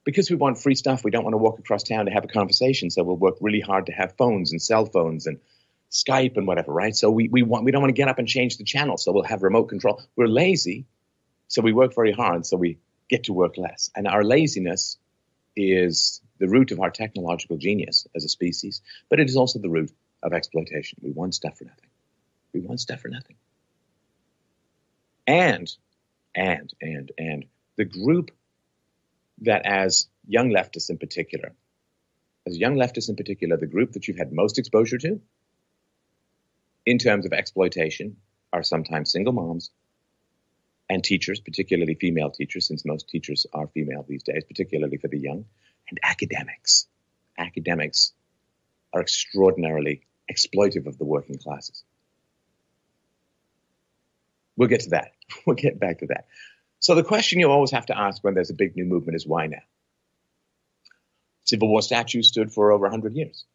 Speaker 5: Because we want free stuff, we don't want to walk across town to have a conversation, so we'll work really hard to have phones and cell phones and Skype and whatever, right? So we don't want to get up and change the channel, so we'll have remote control. We're lazy, so we work very hard, so we get to work less. And our laziness is the root of our technological genius as a species, but it is also the root of exploitation. We want stuff for nothing. We want stuff for nothing. And the group that as young leftists in particular, the group that you've had most exposure to in terms of exploitation are sometimes single moms and teachers, particularly female teachers, since most teachers are female these days, particularly for the young, and academics. Academics are extraordinarily exploitive of the working classes. We'll get to that. We'll get back to that. So the question you always have to ask when there's a big new movement is why now? Civil War statutes stood for over 100 years.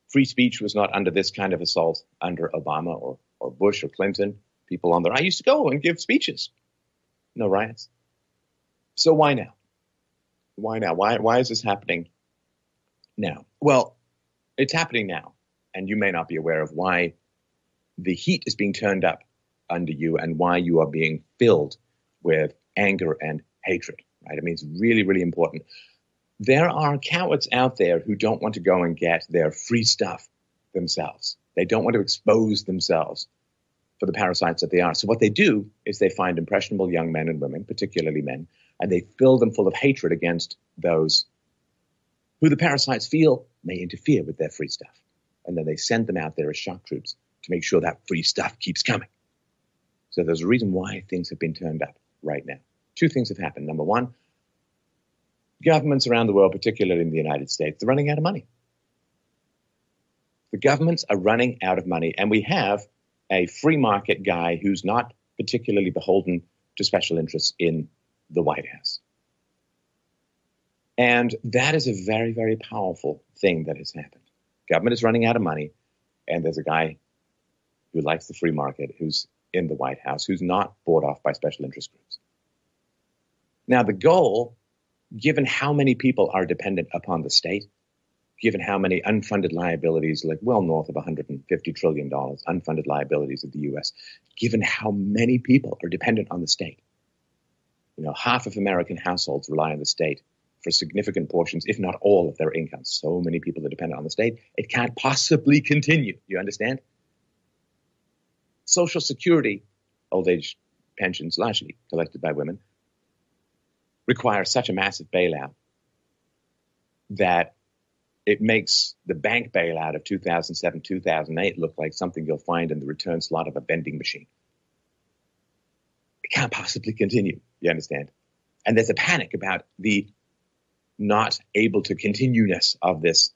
Speaker 5: Free speech was not under this kind of assault under Obama or Bush or Clinton. People on there. I used to go and give speeches. No riots. So why now? Why now? Why is this happening now? Well, it's happening now. And you may not be aware of why the heat is being turned up under you and why you are being filled with anger and hatred, right? I mean, it's really, really important. There are cowards out there who don't want to go and get their free stuff themselves. They don't want to expose themselves for the parasites that they are. So what they do is they find impressionable young men and women, particularly men, and they fill them full of hatred against those who the parasites feel may interfere with their free stuff. And then they send them out there as shock troops to make sure that free stuff keeps coming. So there's a reason why things have been turned up right now. Two things have happened. Number one, governments around the world, particularly in the United States, they're running out of money. The governments are running out of money, and we have a free market guy who's not particularly beholden to special interests in the White House. And that is a very, very powerful thing that has happened. Government is running out of money, and there's a guy who likes the free market who's in the White House who's not bought off by special interest groups. Now, the goal, given how many people are dependent upon the state, given how many unfunded liabilities, like well north of $150 trillion, unfunded liabilities of the U.S., given how many people are dependent on the state. You know, half of American households rely on the state for significant portions, if not all of their income. So many people are dependent on the state. It can't possibly continue. You understand? Social Security, old age pensions, largely collected by women, require such a massive bailout that it makes the bank bailout of 2007, 2008 look like something you'll find in the return slot of a vending machine. It can't possibly continue, you understand? And there's a panic about the not able to continueness of this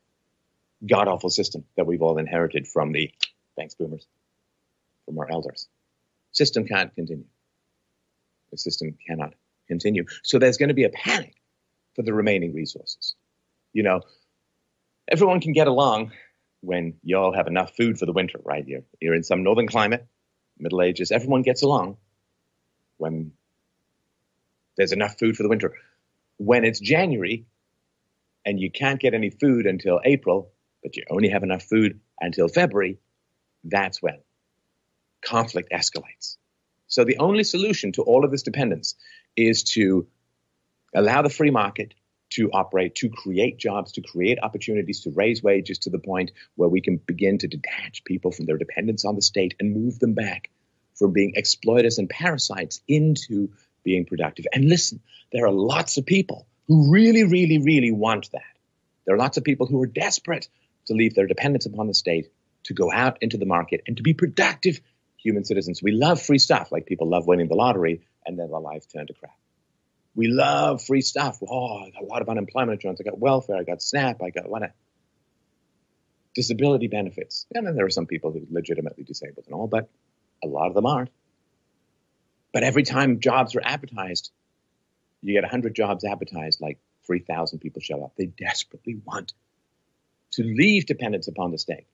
Speaker 5: god-awful system that we've all inherited from the, thanks boomers, from our elders. System can't continue. The system cannot continue. So there's going to be a panic for the remaining resources. You know, everyone can get along when you all have enough food for the winter, right? You're in some northern climate, Middle Ages. Everyone gets along when there's enough food for the winter. When it's January and you can't get any food until April, but you only have enough food until February, that's when conflict escalates. So the only solution to all of this dependence is to allow the free market to operate, to create jobs, to create opportunities, to raise wages to the point where we can begin to detach people from their dependence on the state and move them back from being exploiters and parasites into being productive. And listen, there are lots of people who really, really, really want that. There are lots of people who are desperate to leave their dependence upon the state, to go out into the market and to be productive human citizens. We love free stuff, like people love winning the lottery and then their lives turn to crap. We love free stuff. Oh, I got a lot of unemployment insurance. I got welfare. I got SNAP. I got disability benefits. And then there are some people who are legitimately disabled and all, but a lot of them aren't. But every time jobs are advertised, you get 100 jobs advertised, like 3,000 people show up. They desperately want to leave dependence upon the state,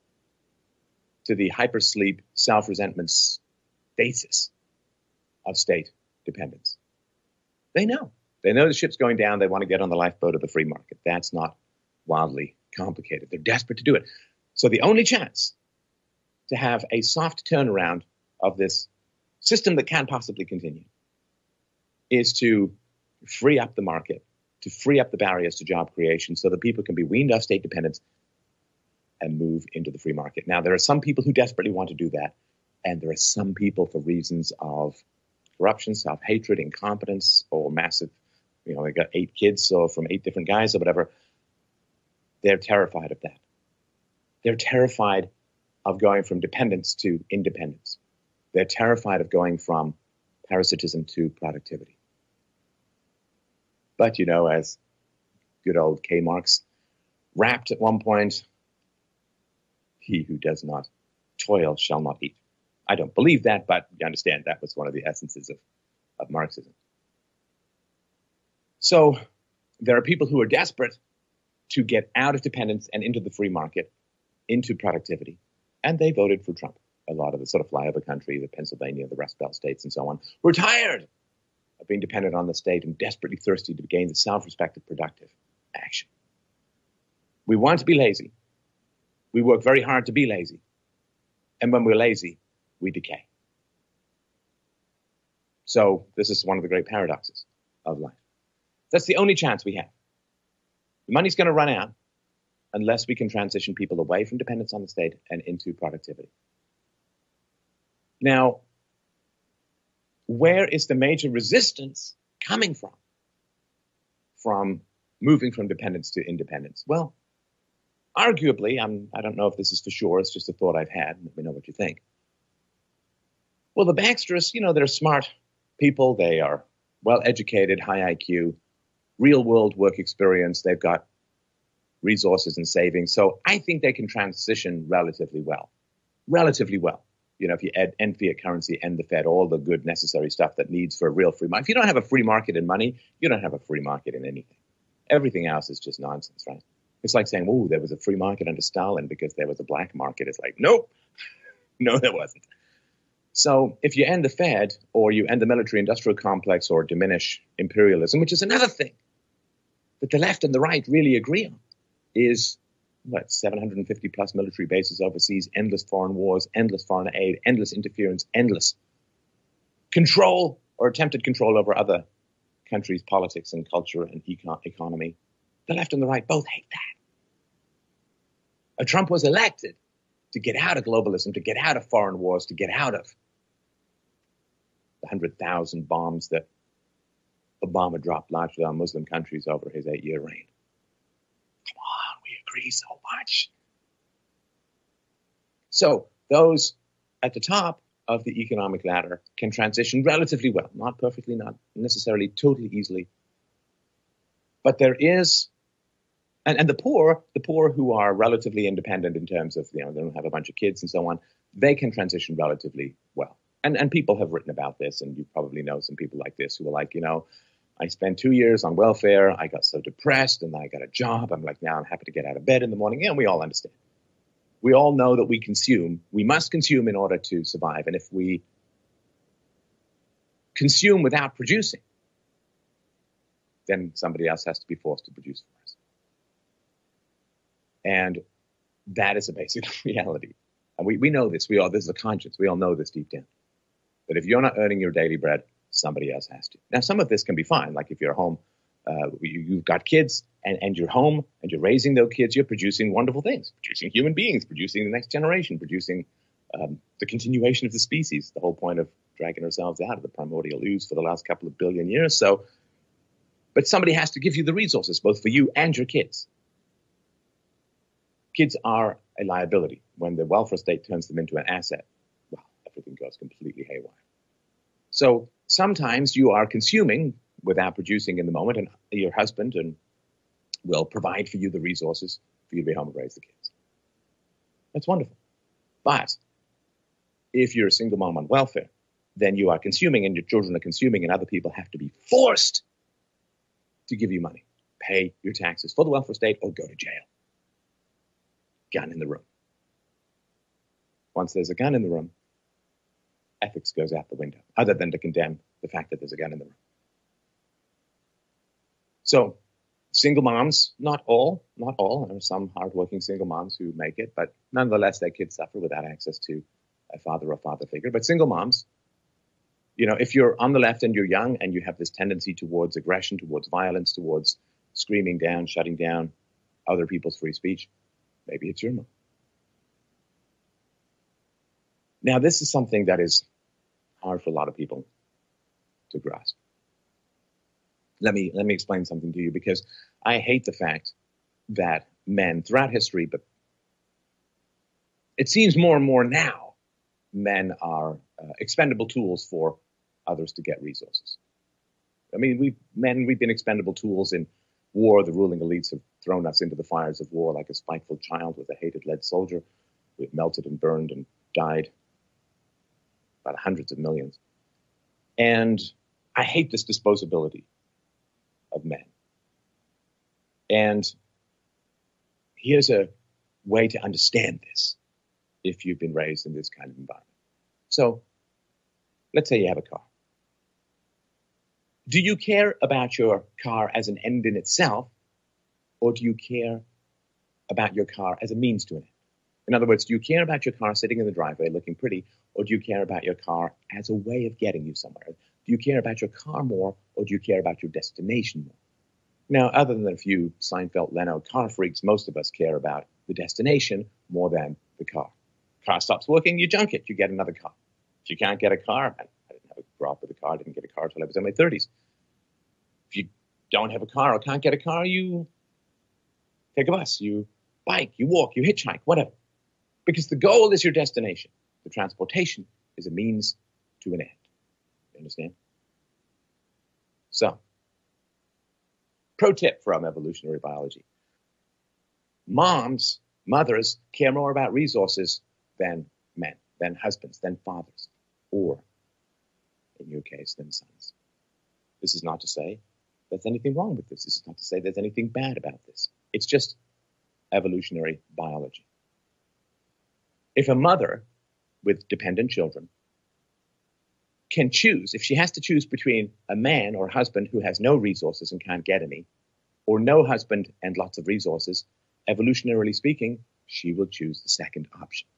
Speaker 5: to the hypersleep, self-resentment stasis of state dependence. They know the ship's going down. They want to get on the lifeboat of the free market. That's not wildly complicated. They're desperate to do it. So the only chance to have a soft turnaround of this system that can't possibly continue is to free up the market, to free up the barriers to job creation so that people can be weaned off state dependence and move into the free market. Now, there are some people who desperately want to do that, and there are some people, for reasons of corruption, self-hatred, incompetence, or massive, they got 8 kids, or from 8 different guys or whatever, they're terrified of that. They're terrified of going from dependence to independence. They're terrified of going from parasitism to productivity. But, as good old K. Marx rapped at one point, he who does not toil shall not eat. I don't believe that, but you understand that was one of the essences of Marxism. So there are people who are desperate to get out of dependence and into the free market, into productivity, and they voted for Trump. A lot of the sort of flyover country, the Pennsylvania, the Rust Belt states, and so on, were tired of being dependent on the state and desperately thirsty to gain the self-respect of productive action. We want to be lazy. We work very hard to be lazy. And when we're lazy, we decay. So this is one of the great paradoxes of life. That's the only chance we have. The money's going to run out unless we can transition people away from dependence on the state and into productivity. Now, where is the major resistance coming from? From moving from dependence to independence? Well, arguably, I don't know if this is for sure, it's just a thought I've had. Let me know what you think. Well, the banksters, they're smart people. They are well-educated, high IQ, real-world work experience. They've got resources and savings. So I think they can transition relatively well. Relatively well. If you end fiat currency, end the Fed, all the good necessary stuff that needs for a real free market. If you don't have a free market in money, you don't have a free market in anything. Everything else is just nonsense, right? It's like saying, oh, there was a free market under Stalin because there was a black market. It's like, nope. No, there wasn't. So if you end the Fed or you end the military-industrial complex or diminish imperialism, which is another thing that the left and the right really agree on, is 750 plus military bases overseas, endless foreign wars, endless foreign aid, endless interference, endless control or attempted control over other countries' politics and culture and economy. The left and the right both hate that. Trump was elected to get out of globalism, to get out of foreign wars, to get out of the 100,000 bombs that Obama dropped largely on Muslim countries over his 8-year reign. Come on, we agree so much. So those at the top of the economic ladder can transition relatively well, not perfectly, not necessarily totally easily. But there is, and the poor who are relatively independent in terms of, they don't have a bunch of kids and so on, they can transition relatively well. And people have written about this, and you probably know some people like this who are like, I spent 2 years on welfare, I got so depressed, and then I got a job, I'm like, now I'm happy to get out of bed in the morning, and we all understand. We all know that we must consume in order to survive, and if we consume without producing, then somebody else has to be forced to produce for us. And that is a basic reality. And we know this. This is a conscience. We all know this deep down. That if you're not earning your daily bread, somebody else has to. Now, some of this can be fine. Like if you're home, you've got kids, and you're home, and you're raising those kids, you're producing wonderful things, producing human beings, producing the next generation, producing the continuation of the species, the whole point of dragging ourselves out of the primordial ooze for the last couple of billion years. But somebody has to give you the resources, both for you and your kids. Kids are a liability. When the welfare state turns them into an asset, well, everything goes completely haywire. So sometimes you are consuming without producing in the moment, and your husband will provide for you the resources for you to be home and raise the kids. That's wonderful. But if you're a single mom on welfare, then you are consuming, and your children are consuming, and other people have to be forced to give you money, pay your taxes for the welfare state, or go to jail. Gun in the room. Once there's a gun in the room, ethics goes out the window, other than to condemn the fact that there's a gun in the room. So single moms, not all, there are some hardworking single moms who make it, but nonetheless, their kids suffer without access to a father or father figure. But single moms, if you're on the left and you're young and you have this tendency towards aggression, towards violence, towards screaming down, shutting down other people's free speech, maybe it's your mom. Now, this is something that is hard for a lot of people to grasp. Let me explain something to you, because I hate the fact that men throughout history, but it seems more and more now, men are expendable tools for others to get resources. I mean, we've been expendable tools in war. The ruling elites have thrown us into the fires of war like a spiteful child with a hated lead soldier. We've melted and burned and died about hundreds of millions. And I hate this disposability of men. And here's a way to understand this if you've been raised in this kind of environment. So let's say you have a car. Do you care about your car as an end in itself, or do you care about your car as a means to an end? In other words, do you care about your car sitting in the driveway looking pretty, or do you care about your car as a way of getting you somewhere? Do you care about your car more, or do you care about your destination more? Now, other than a few Seinfeld-Leno car freaks, most of us care about the destination more than the car. Car stops working, you junk it, you get another car. If you can't get a car, I didn't grow up with a car, I didn't get a car until I was in my 30s. If you don't have a car or can't get a car, you take a bus, you bike, you walk, you hitchhike, whatever. Because the goal is your destination. The transportation is a means to an end. You understand? So, pro tip from evolutionary biology. Mothers care more about resources than men, than husbands, than fathers, or, in your case, than sons. This is not to say there's anything wrong with this. This is not to say there's anything bad about this. It's just evolutionary biology. If a mother with dependent children can choose, if she has to choose between a man or husband who has no resources and can't get any, or no husband and lots of resources, evolutionarily speaking, she will choose the second option.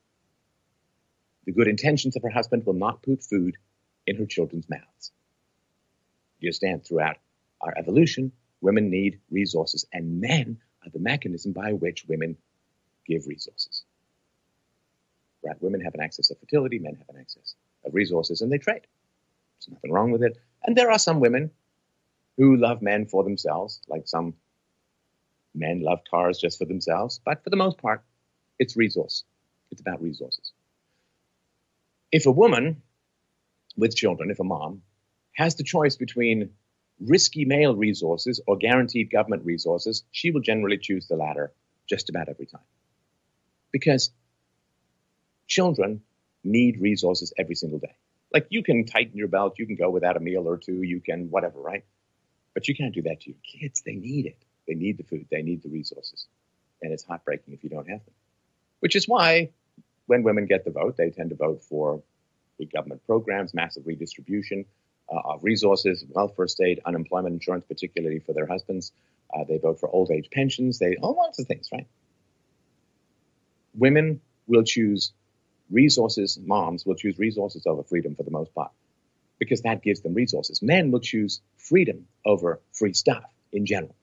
Speaker 5: The good intentions of her husband will not put food in her children's mouths. You understand, throughout our evolution, women need resources, and men are the mechanism by which women give resources. Right? Women have an excess of fertility, men have an excess of resources, and they trade. There's nothing wrong with it. And there are some women who love men for themselves, like some men love cars just for themselves. But for the most part, it's resource. It's about resources. If a woman with children, if a mom, has the choice between risky male resources or guaranteed government resources, she will generally choose the latter just about every time. Because children need resources every single day. Like, you can tighten your belt, you can go without a meal or two, you can whatever, right? But you can't do that to your kids. They need it. They need the food. They need the resources. And it's heartbreaking if you don't have them. Which is why when women get the vote, they tend to vote for big government programs, massive redistribution of resources, welfare state, unemployment insurance, particularly for their husbands. They vote for old age pensions. All lots of things, right? Women will choose resources. Moms will choose resources over freedom for the most part, because that gives them resources. Men will choose freedom over free stuff in general,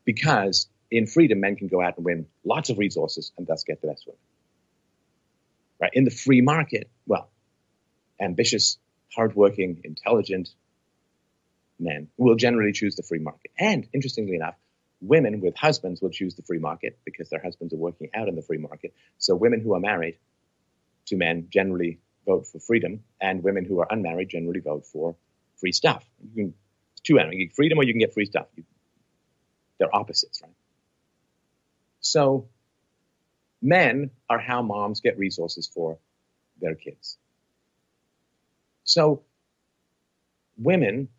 Speaker 5: because in freedom, men can go out and win lots of resources and thus get the best women. Right? In the free market, well, ambitious, hardworking, intelligent men will generally choose the free market. And interestingly enough, women with husbands will choose the free market because their husbands are working out in the free market. So women who are married to men generally vote for freedom, and women who are unmarried generally vote for free stuff. It's two ends. You get freedom or you can get free stuff. They're opposites, right? So men are how moms get resources for their kids. So women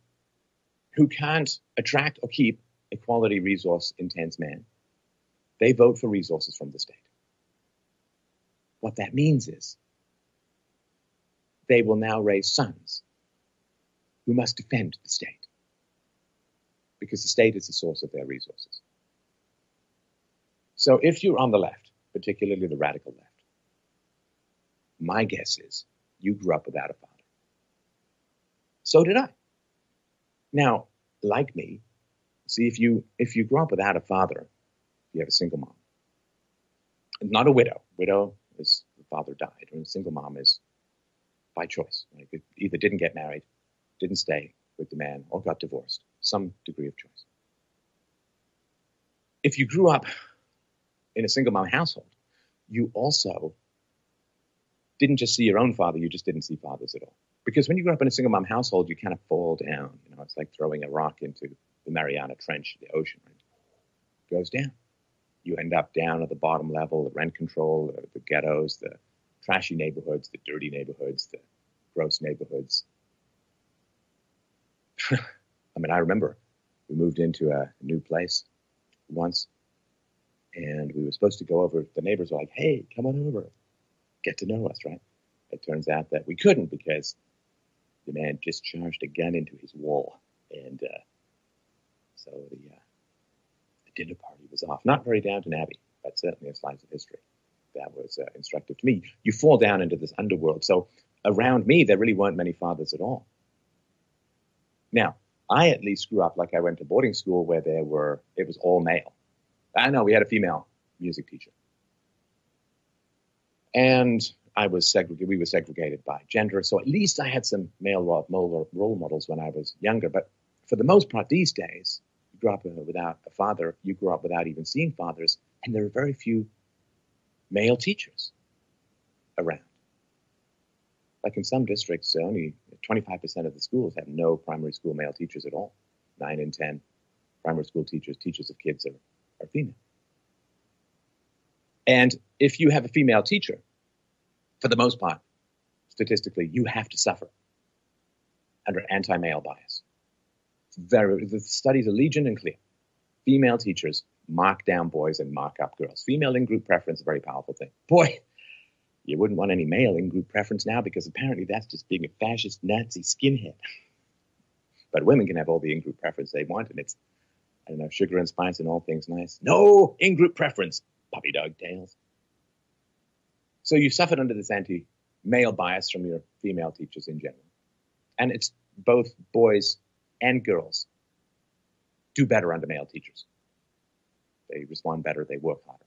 Speaker 5: who can't attract or keep a quality resource intense man, they vote for resources from the state. What that means is they will now raise sons who must defend the state, because the state is the source of their resources. So if you're on the left, particularly the radical left, my guess is you grew up without a father. So did I. Now, like me, see, if you grew up without a father, you have a single mom. Not a widow. Widow is the father died, and a single mom is by choice. Like, it either didn't get married, didn't stay with the man, or got divorced. Some degree of choice. If you grew up in a single mom household, you also didn't just see your own father, you just didn't see fathers at all. Because when you grew up in a single mom household, you kind of fall down. You know, it's like throwing a rock into the Mariana Trench, the ocean, right? It goes down. You end up down at the bottom level, the rent control, the ghettos, the trashy neighborhoods, the dirty neighborhoods, the gross neighborhoods. I mean, I remember we moved into a new place once, and we were supposed to go over. The neighbors were like, "Hey, come on over, get to know us," right? It turns out that we couldn't, because the man discharged a gun into his wall, and so the dinner party was off. Not very Downton Abbey, but certainly a slice of history. That was instructive to me. You fall down into this underworld. So around me, there really weren't many fathers at all. Now, I at least grew up like I went to boarding school where it was all male. I know we had a female music teacher. And we were segregated by gender. So at least I had some male role models when I was younger. But for the most part these days, you grew up without a father. You grew up without even seeing fathers. And there are very few male teachers around. Like in some districts, only 25% of the schools have no primary school male teachers at all. 9 in 10 primary school teachers of kids are female. And if you have a female teacher, for the most part, statistically, you have to suffer under anti-male bias. The studies are legion and clear. Female teachers mark down boys and mark up girls. Female in-group preference is a very powerful thing. Boy, you wouldn't want any male in-group preference now, because apparently that's just being a fascist Nazi skinhead. But women can have all the in-group preference they want, and it's, I don't know, sugar and spice and all things nice. No in-group preference, puppy dog tails. So you've suffered under this anti-male bias from your female teachers in general. And it's both boys and girls do better under male teachers. They respond better, they work harder.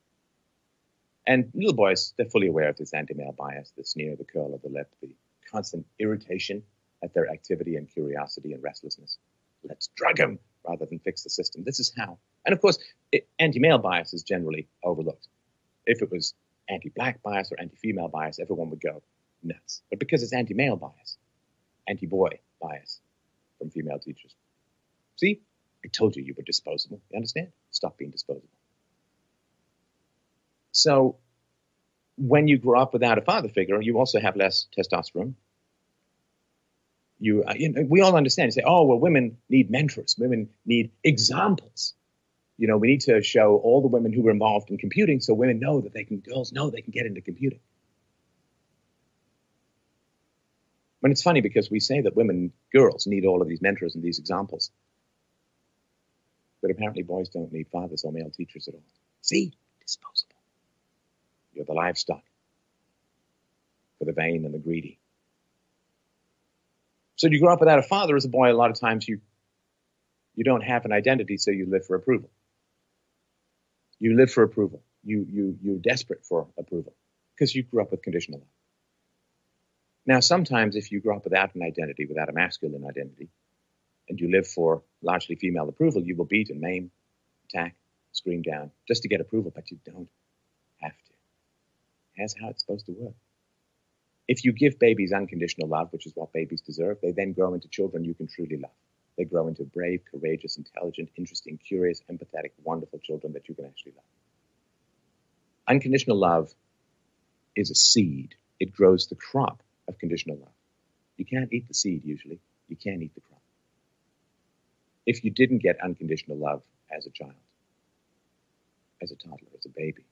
Speaker 5: And little boys, they're fully aware of this anti-male bias, the sneer, the curl of the lip, the constant irritation at their activity and curiosity and restlessness. Let's drug them rather than fix the system. This is how. And of course, anti-male bias is generally overlooked. If it was anti-black bias or anti-female bias, everyone would go nuts. But because it's anti-male bias, anti-boy bias from female teachers. See, I told you you were disposable. You understand? Stop being disposable. So when you grow up without a father figure, you also have less testosterone. We all understand. You say, oh, well, women need mentors. Women need examples. We need to show all the women who were involved in computing so women know that girls know they can get into computing. When it's funny because we say that girls need all of these mentors and these examples. But apparently boys don't need fathers or male teachers at all. See? Disposable. You're the livestock for the vain and the greedy. So you grow up without a father as a boy, a lot of times you don't have an identity, so you live for approval. You live for approval. You're desperate for approval because you grew up with conditional love. Now, sometimes if you grow up without an identity, without a masculine identity, and you live for largely female approval, you will beat and maim, attack, scream down just to get approval, but you don't have to. That's how it's supposed to work. If you give babies unconditional love, which is what babies deserve, they then grow into children you can truly love. They grow into brave, courageous, intelligent, interesting, curious, empathetic, wonderful children that you can actually love. Unconditional love is a seed. It grows the crop of conditional love. You can't eat the seed usually. You can't eat the crop. If you didn't get unconditional love as a child, as a toddler, as a baby,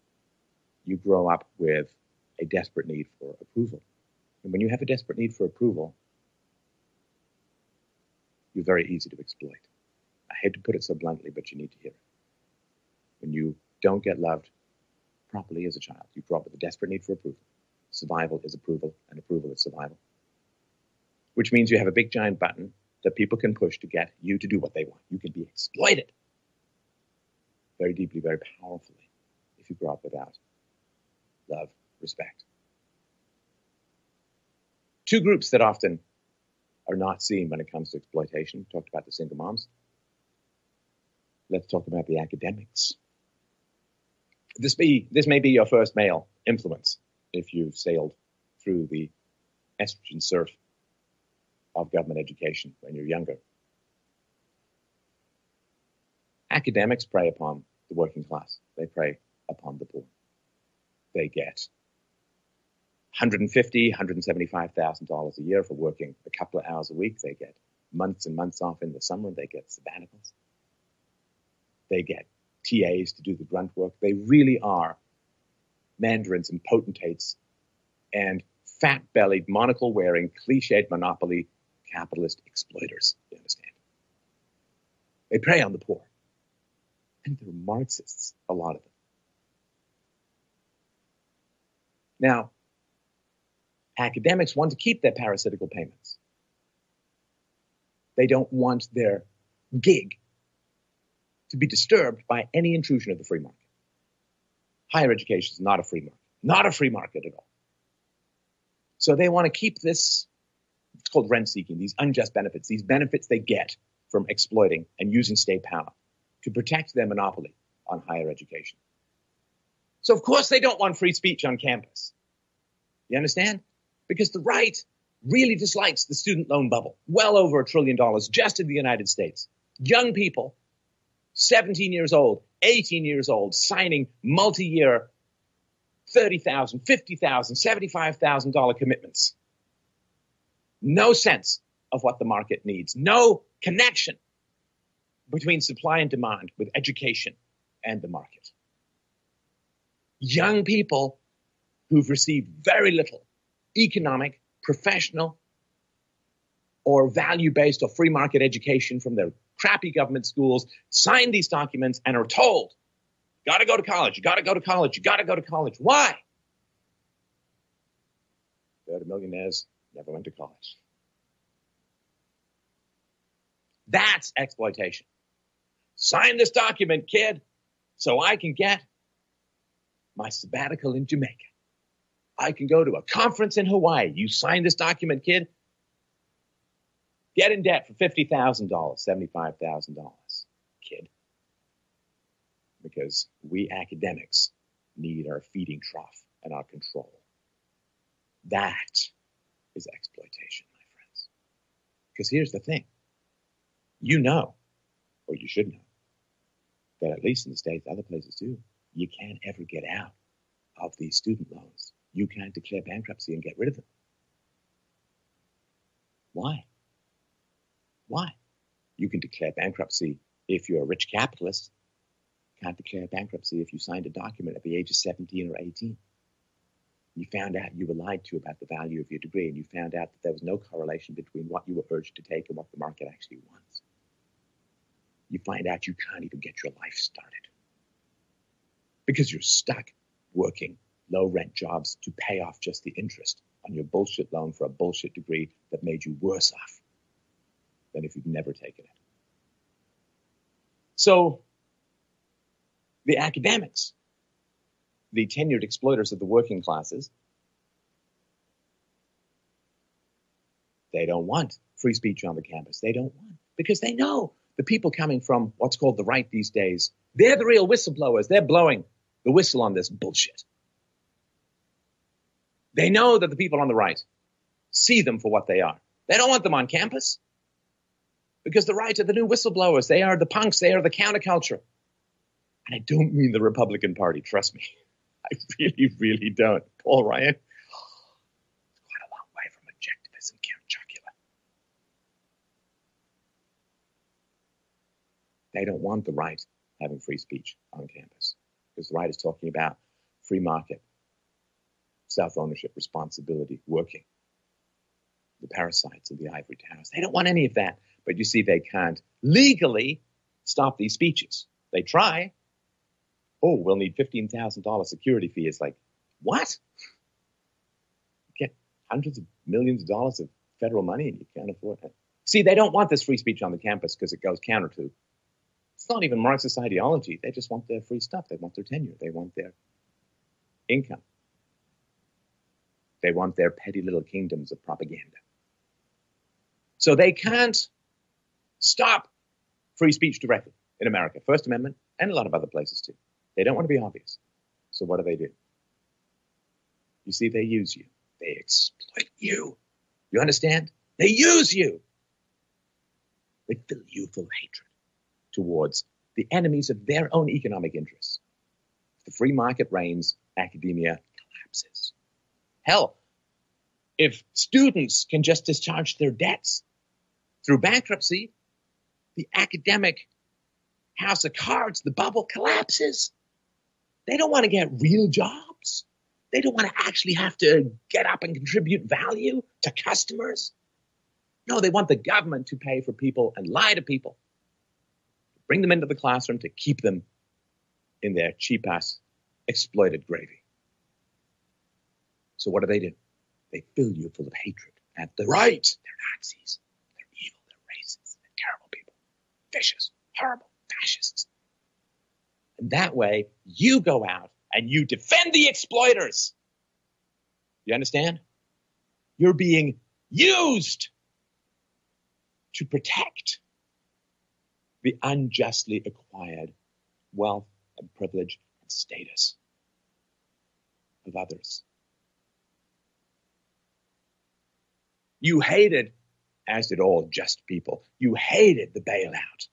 Speaker 5: you grow up with a desperate need for approval. And when you have a desperate need for approval, you're very easy to exploit. I hate to put it so bluntly, but you need to hear it. When you don't get loved properly as a child, you grow up with a desperate need for approval. Survival is approval, and approval is survival. Which means you have a big giant button that people can push to get you to do what they want. You can be exploited very deeply, very powerfully if you grow up without love, respect. Two groups that often are not seen when it comes to exploitation. We talked about the single moms. Let's talk about the academics. This may be your first male influence if you've sailed through the estrogen surf of government education when you're younger. Academics prey upon the working class. They prey upon the poor. They get $150,000, $175,000 a year for working a couple of hours a week. They get months and months off in the summer. They get sabbaticals. They get TAs to do the grunt work. They really are mandarins and potentates and fat-bellied, monocle-wearing, cliched monopoly capitalist exploiters. You understand? They prey on the poor. And they're Marxists, a lot of them. Now, academics want to keep their parasitical payments. They don't want their gig to be disturbed by any intrusion of the free market. Higher education is not a free market. Not a free market at all. So they want to keep this, it's called rent-seeking, these unjust benefits, these benefits they get from exploiting and using state power to protect their monopoly on higher education. So, of course, they don't want free speech on campus. You understand? Because the right really dislikes the student loan bubble. Well over $1 trillion just in the United States. Young people, 17 years old, 18 years old, signing multi-year $30,000, $50,000, $75,000 commitments. No sense of what the market needs. No connection between supply and demand with education and the market. Young people who've received very little economic, professional, or value-based or free market education from their crappy government schools sign these documents and are told, you got to go to college, you got to go to college, you got to go to college. Why? They're the millionaires, never went to college. That's exploitation. Sign this document, kid, so I can get my sabbatical in Jamaica. I can go to a conference in Hawaii. You sign this document, kid, Get in debt for $50,000, $75,000, kid. Because we academics need our feeding trough and our control. That is exploitation, my friends. Because here's the thing. You know, or you should know, that at least in the States, other places too, you can't ever get out of these student loans. You can't declare bankruptcy and get rid of them. Why? Why? You can declare bankruptcy if you're a rich capitalist. You can't declare bankruptcy if you signed a document at the age of 17 or 18. You found out you were lied to about the value of your degree, and you found out that there was no correlation between what you were urged to take and what the market actually wants. You find out you can't even get your life started because you're stuck working low-rent jobs to pay off just the interest on your bullshit loan for a bullshit degree that made you worse off than if you'd never taken it. So the academics, the tenured exploiters of the working classes, they don't want free speech on the campus. They don't want, because they know the people coming from what's called the right these days, they're the real whistleblowers. They're blowing the whistle on this bullshit. They know that the people on the right see them for what they are. They don't want them on campus because the right are the new whistleblowers. They are the punks. They are the counterculture. And I don't mean the Republican Party. Trust me. I really, really don't. Paul Ryan, it's quite a long way from objectivism, Count Chocula. They don't want the right having free speech on campus because the right is talking about free market, self-ownership, responsibility, working, the parasites of the ivory towers. They don't want any of that, but you see they can't legally stop these speeches. They try. Oh, we'll need $15,000 security fee. It's like, what? You get hundreds of millions of dollars of federal money and you can't afford it. See, they don't want this free speech on the campus because it goes counter to. It's not even Marxist ideology. They just want their free stuff. They want their tenure. They want their income. They want their petty little kingdoms of propaganda. So they can't stop free speech directly in America, First Amendment, and a lot of other places too. They don't want to be obvious. So what do? You see, they use you. They exploit you. You understand? They use you. They fill you full of hatred towards the enemies of their own economic interests. If the free market reigns, academia collapses. Hell, if students can just discharge their debts through bankruptcy, the academic house of cards, the bubble, collapses. They don't want to get real jobs. They don't want to actually have to get up and contribute value to customers. No, they want the government to pay for people and lie to people, bring them into the classroom to keep them in their cheap-ass exploited gravy. So what do? They fill you full of hatred at the right. They're Nazis. They're evil. They're racist. They're terrible people. Vicious. Horrible. Fascists. And that way, you go out and you defend the exploiters. You understand? You're being used to protect the unjustly acquired wealth and privilege and status of others. You hated, as did all just people, you hated the bailout.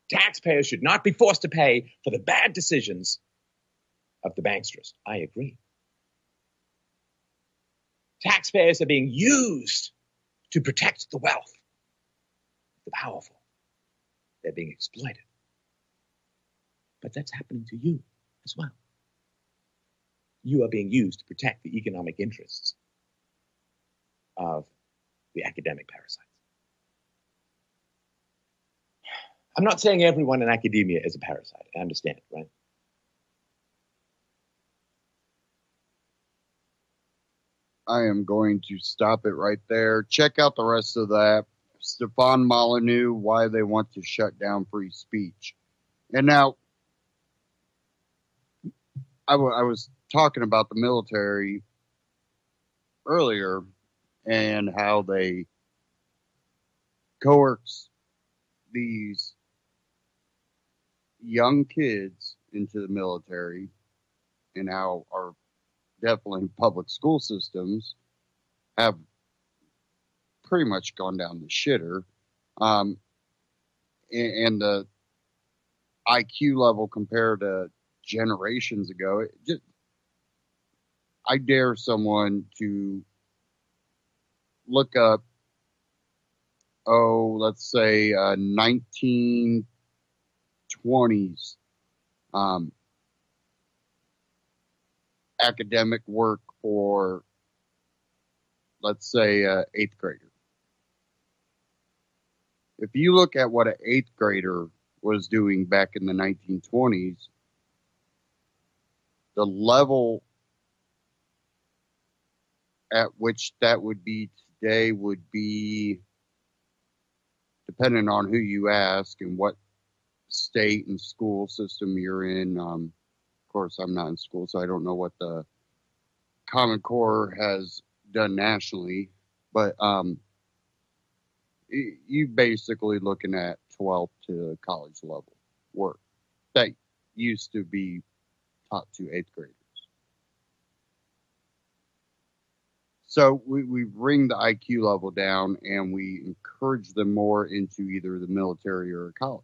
Speaker 5: Taxpayers should not be forced to pay for the bad decisions of the banksters. I agree. Taxpayers are being used to protect the wealth, the powerful. They're being exploited. But that's happening to you as well. You are being used to protect the economic interests of the academic parasites. I'm not saying everyone in academia is a parasite. I understand, right?
Speaker 2: I am going to stop it right there. Check out the rest of that. Stefan Molyneux, why they want to shut down free speech. And now, I was talking about the military earlier, and how they coerce these young kids into the military, and how our definitely public school systems have pretty much gone down the shitter. And the IQ level compared to generations ago, I dare someone to look up, let's say 1920s academic work for, let's say, eighth grader. If you look at what an eighth grader was doing back in the 1920s, the level at which that would be today would be, depending on who you ask and what state and school system you're in. Of course, I'm not in school, so I don't know what the Common Core has done nationally, but you basically looking at 12th to college level work that used to be taught to eighth graders. So we bring the IQ level down and we encourage them more into either the military or college,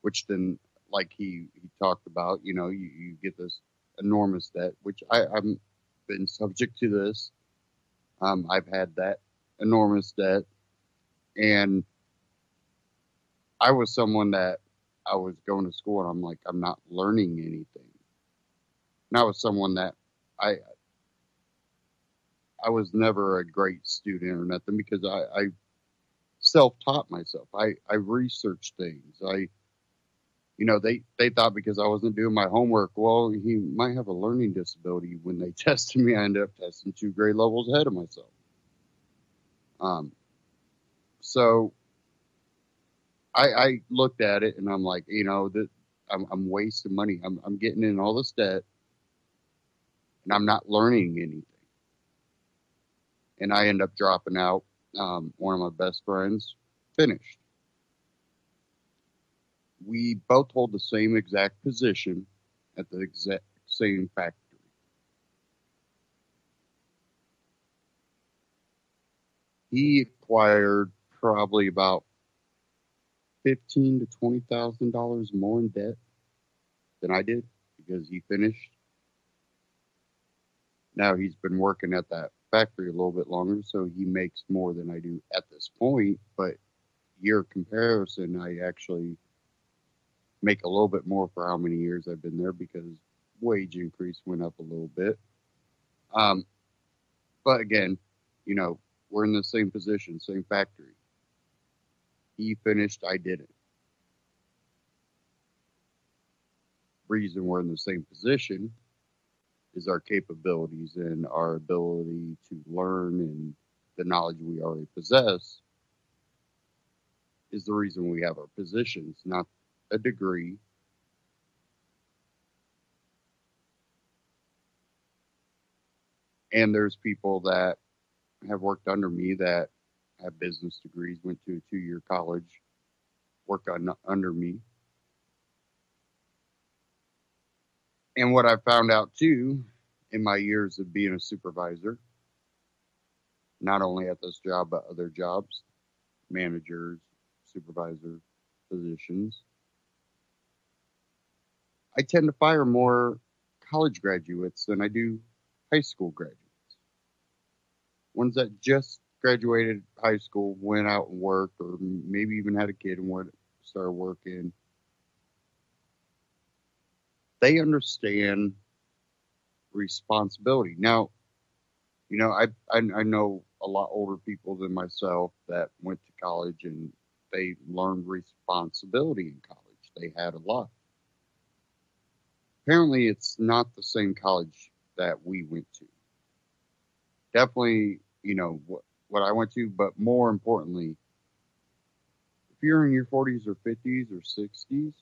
Speaker 2: which then, like he talked about, you get this enormous debt, which I've been subject to this. I've had that enormous debt, and I was someone that I was going to school and I'm like, I'm not learning anything. And I was someone that I was never a great student or nothing, because I self-taught myself. I researched things. They thought because I wasn't doing my homework, well, he might have a learning disability. When they tested me, I ended up testing 2 grade levels ahead of myself. So I looked at it and I'm like, that I'm wasting money. I'm getting in all this debt and I'm not learning anything. And I end up dropping out. One of my best friends finished. We both hold the same exact position at the exact same factory. He acquired probably about $15,000 to $20,000 more in debt than I did, because he finished. Now he's been working at that factory a little bit longer, so he makes more than I do at this point. But year comparison, I actually make a little bit more for how many years I've been there, because wage increase went up a little bit. But again, we're in the same position, same factory. He finished, I didn't. Reason we're in the same position is our capabilities and our ability to learn, and the knowledge we already possess is the reason we have our positions, not a degree. And there's people that have worked under me that have business degrees, went to a 2-year college, worked under me. And what I found out too, in my years of being a supervisor, not only at this job, but other jobs, managers, supervisor positions, I tend to fire more college graduates than I do high school graduates. Ones that just graduated high school, went out and worked, or maybe even had a kid and started working. They understand responsibility. Now, I know a lot older people than myself that went to college and they learned responsibility in college. They had a lot. Apparently, it's not the same college that we went to. Definitely, what I went to, but more importantly, if you're in your 40s or 50s or 60s,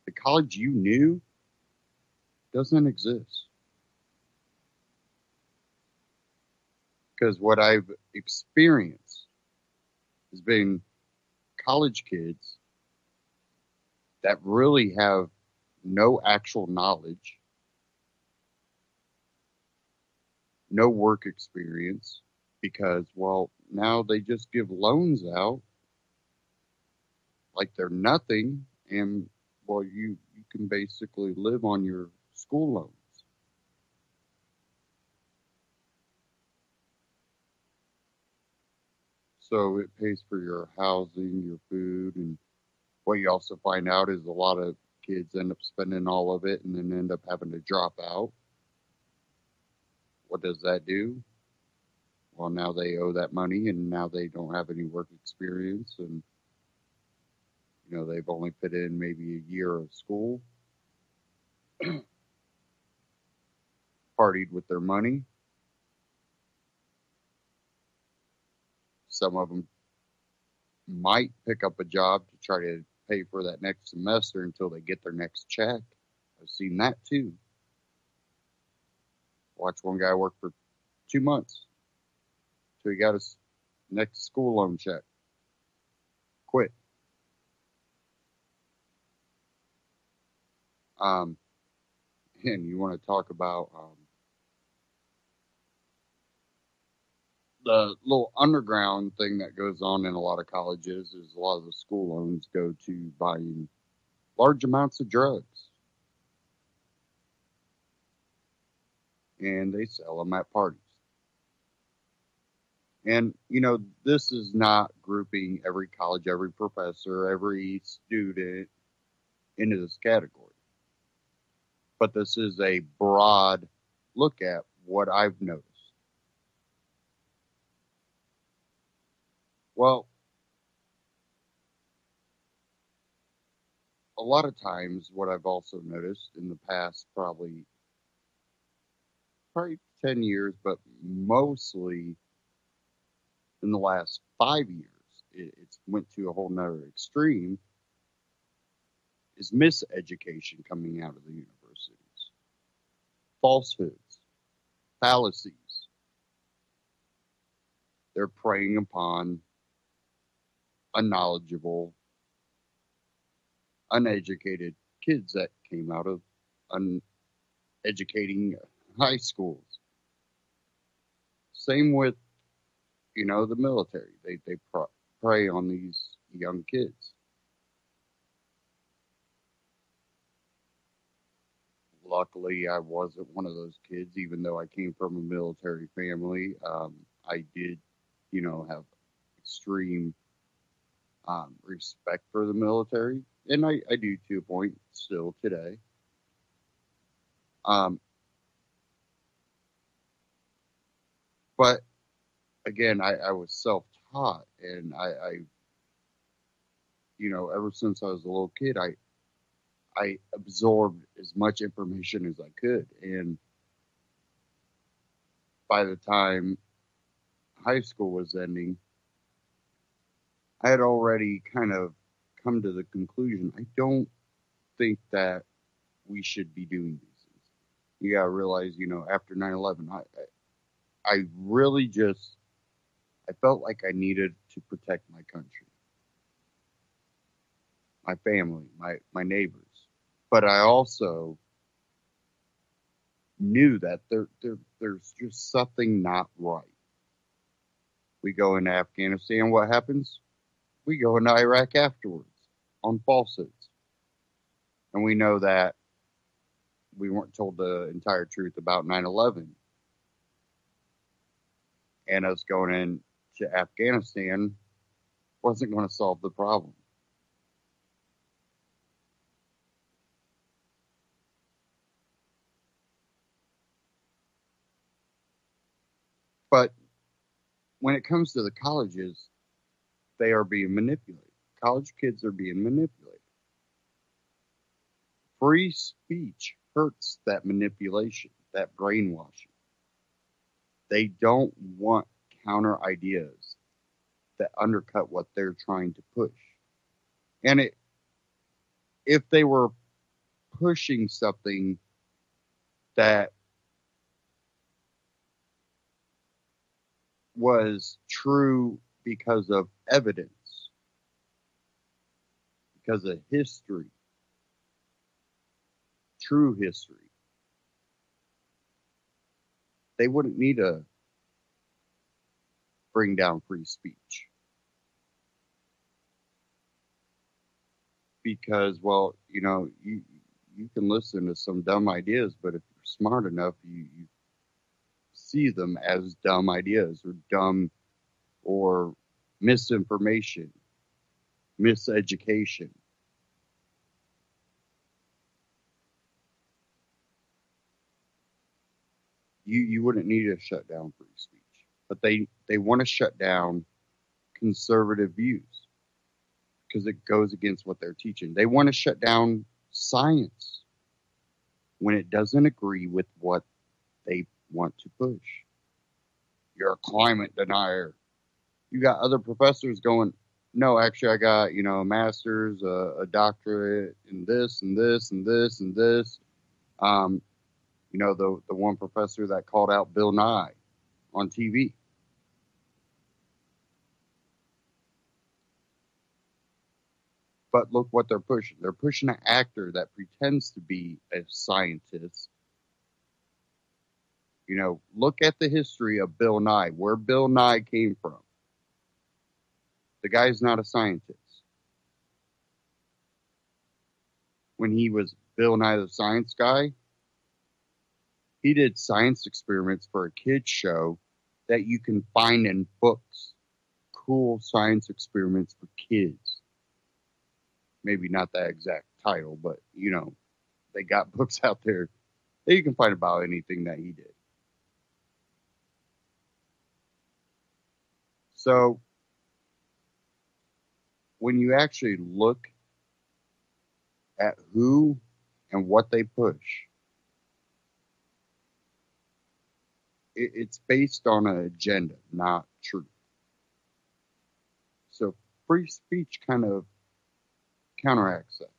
Speaker 2: the college you knew doesn't exist. Because what I've experienced has been college kids that really have no actual knowledge, no work experience, because, well, now they just give loans out like they're nothing, and, well, you can basically live on your school loans. So it pays for your housing, your food, and what you also find out is a lot of kids end up spending all of it and then end up having to drop out. What does that do? Well, now they owe that money and now they don't have any work experience, and they've only put in maybe a year of school, partied with their money. Some of them might pick up a job to try to pay for that next semester until they get their next check. I've seen that too. Watch one guy work for 2 months till he got his next school loan check. Quit. And you want to talk about the little underground thing that goes on in a lot of colleges is a lot of the school loans go to buying large amounts of drugs. And they sell them at parties. And, this is not grouping every college, every professor, every student into this category. But this is a broad look at what I've noticed. Well, a lot of times what I've also noticed in the past probably 10 years, but mostly in the last 5 years, it's went to a whole nother extreme, is miseducation coming out of the universities. Falsehoods, fallacies. They're preying upon unknowledgeable, uneducated kids that came out of uneducating high schools. Same with, the military. They prey on these young kids. Luckily, I wasn't one of those kids, even though I came from a military family. I did, have extreme respect for the military, and I do to a point still today. But again, I was self-taught, and I ever since I was a little kid, I absorbed as much information as I could, and by the time high school was ending, I had already kind of come to the conclusion, I don't think that we should be doing these things. You gotta realize, after 9/11, I really I felt like I needed to protect my country, my family, my neighbors. But I also knew that there's just something not right. We go into Afghanistan, what happens? We go into Iraq afterwards on falsehoods. And we know that we weren't told the entire truth about 9/11. And us going into Afghanistan wasn't going to solve the problem. But when it comes to the colleges, they are being manipulated. College kids are being manipulated. Free speech hurts that manipulation, that brainwashing. They don't want counter ideas that undercut what they're trying to push. And if they were pushing something that was true because of evidence, because of history, true history, they wouldn't need to bring down free speech. Because, well, you know, you can listen to some dumb ideas, but if you're smart enough, you see them as dumb ideas or dumb or misinformation, miseducation. You wouldn't need to shut down free speech, but they want to shut down conservative views because it goes against what they're teaching. They want to shut down science when it doesn't agree with what they want to push. You're a climate denier. You got other professors going, no, actually, I got, you know, a master's, a doctorate in this and this and this and this. You know, the one professor that called out Bill Nye on TV. But look what they're pushing. They're pushing an actor that pretends to be a scientist. You know, look at the history of Bill Nye, where Bill Nye came from. The guy's not a scientist. When he was Bill Nye the Science Guy, he did science experiments for a kid's show that you can find in books. Cool science experiments for kids. Maybe not that exact title, but, you know, they got books out there that you can find about anything that he did. So, when you actually look at who and what they push, it's based on an agenda, not truth. So free speech kind of counteracts that.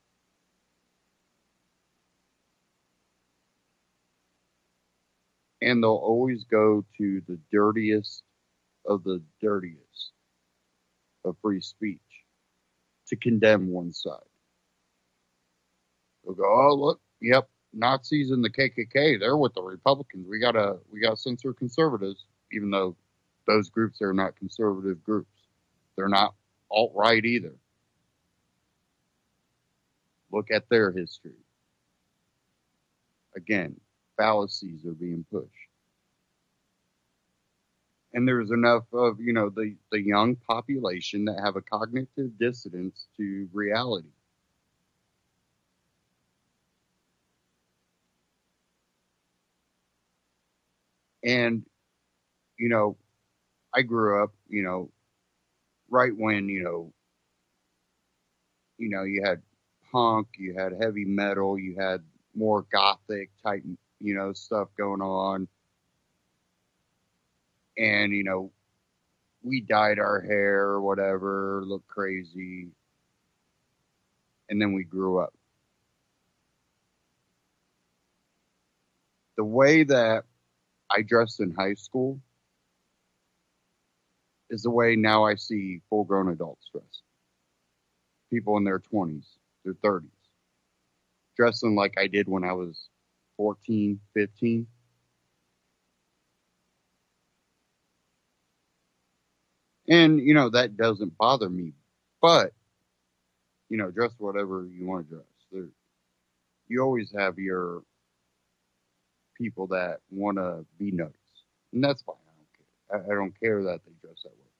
Speaker 2: And they'll always go to the dirtiest of the dirtiest of free speech to condemn one side. They'll go, oh, look, yep, Nazis and the KKK, they're with the Republicans. We gotta censor conservatives, even though those groups are not conservative groups. They're not alt-right either. Look at their history. Again, fallacies are being pushed. And there's enough of, you know, the young population that have a cognitive dissonance to reality. And, you know, I grew up, you know, right when, you had punk, you had heavy metal, you had more gothic type, you know, stuff going on. And, you know, we dyed our hair or whatever, looked crazy. And then we grew up. The way that I dressed in high school is the way now I see full-grown adults dress. People in their 20s, their 30s, dressing like I did when I was 14, 15. And, you know, that doesn't bother me. But, you know, dress whatever you want to dress. You always have your people that want to be noticed. And that's fine. I don't care. I don't care that they dress that way.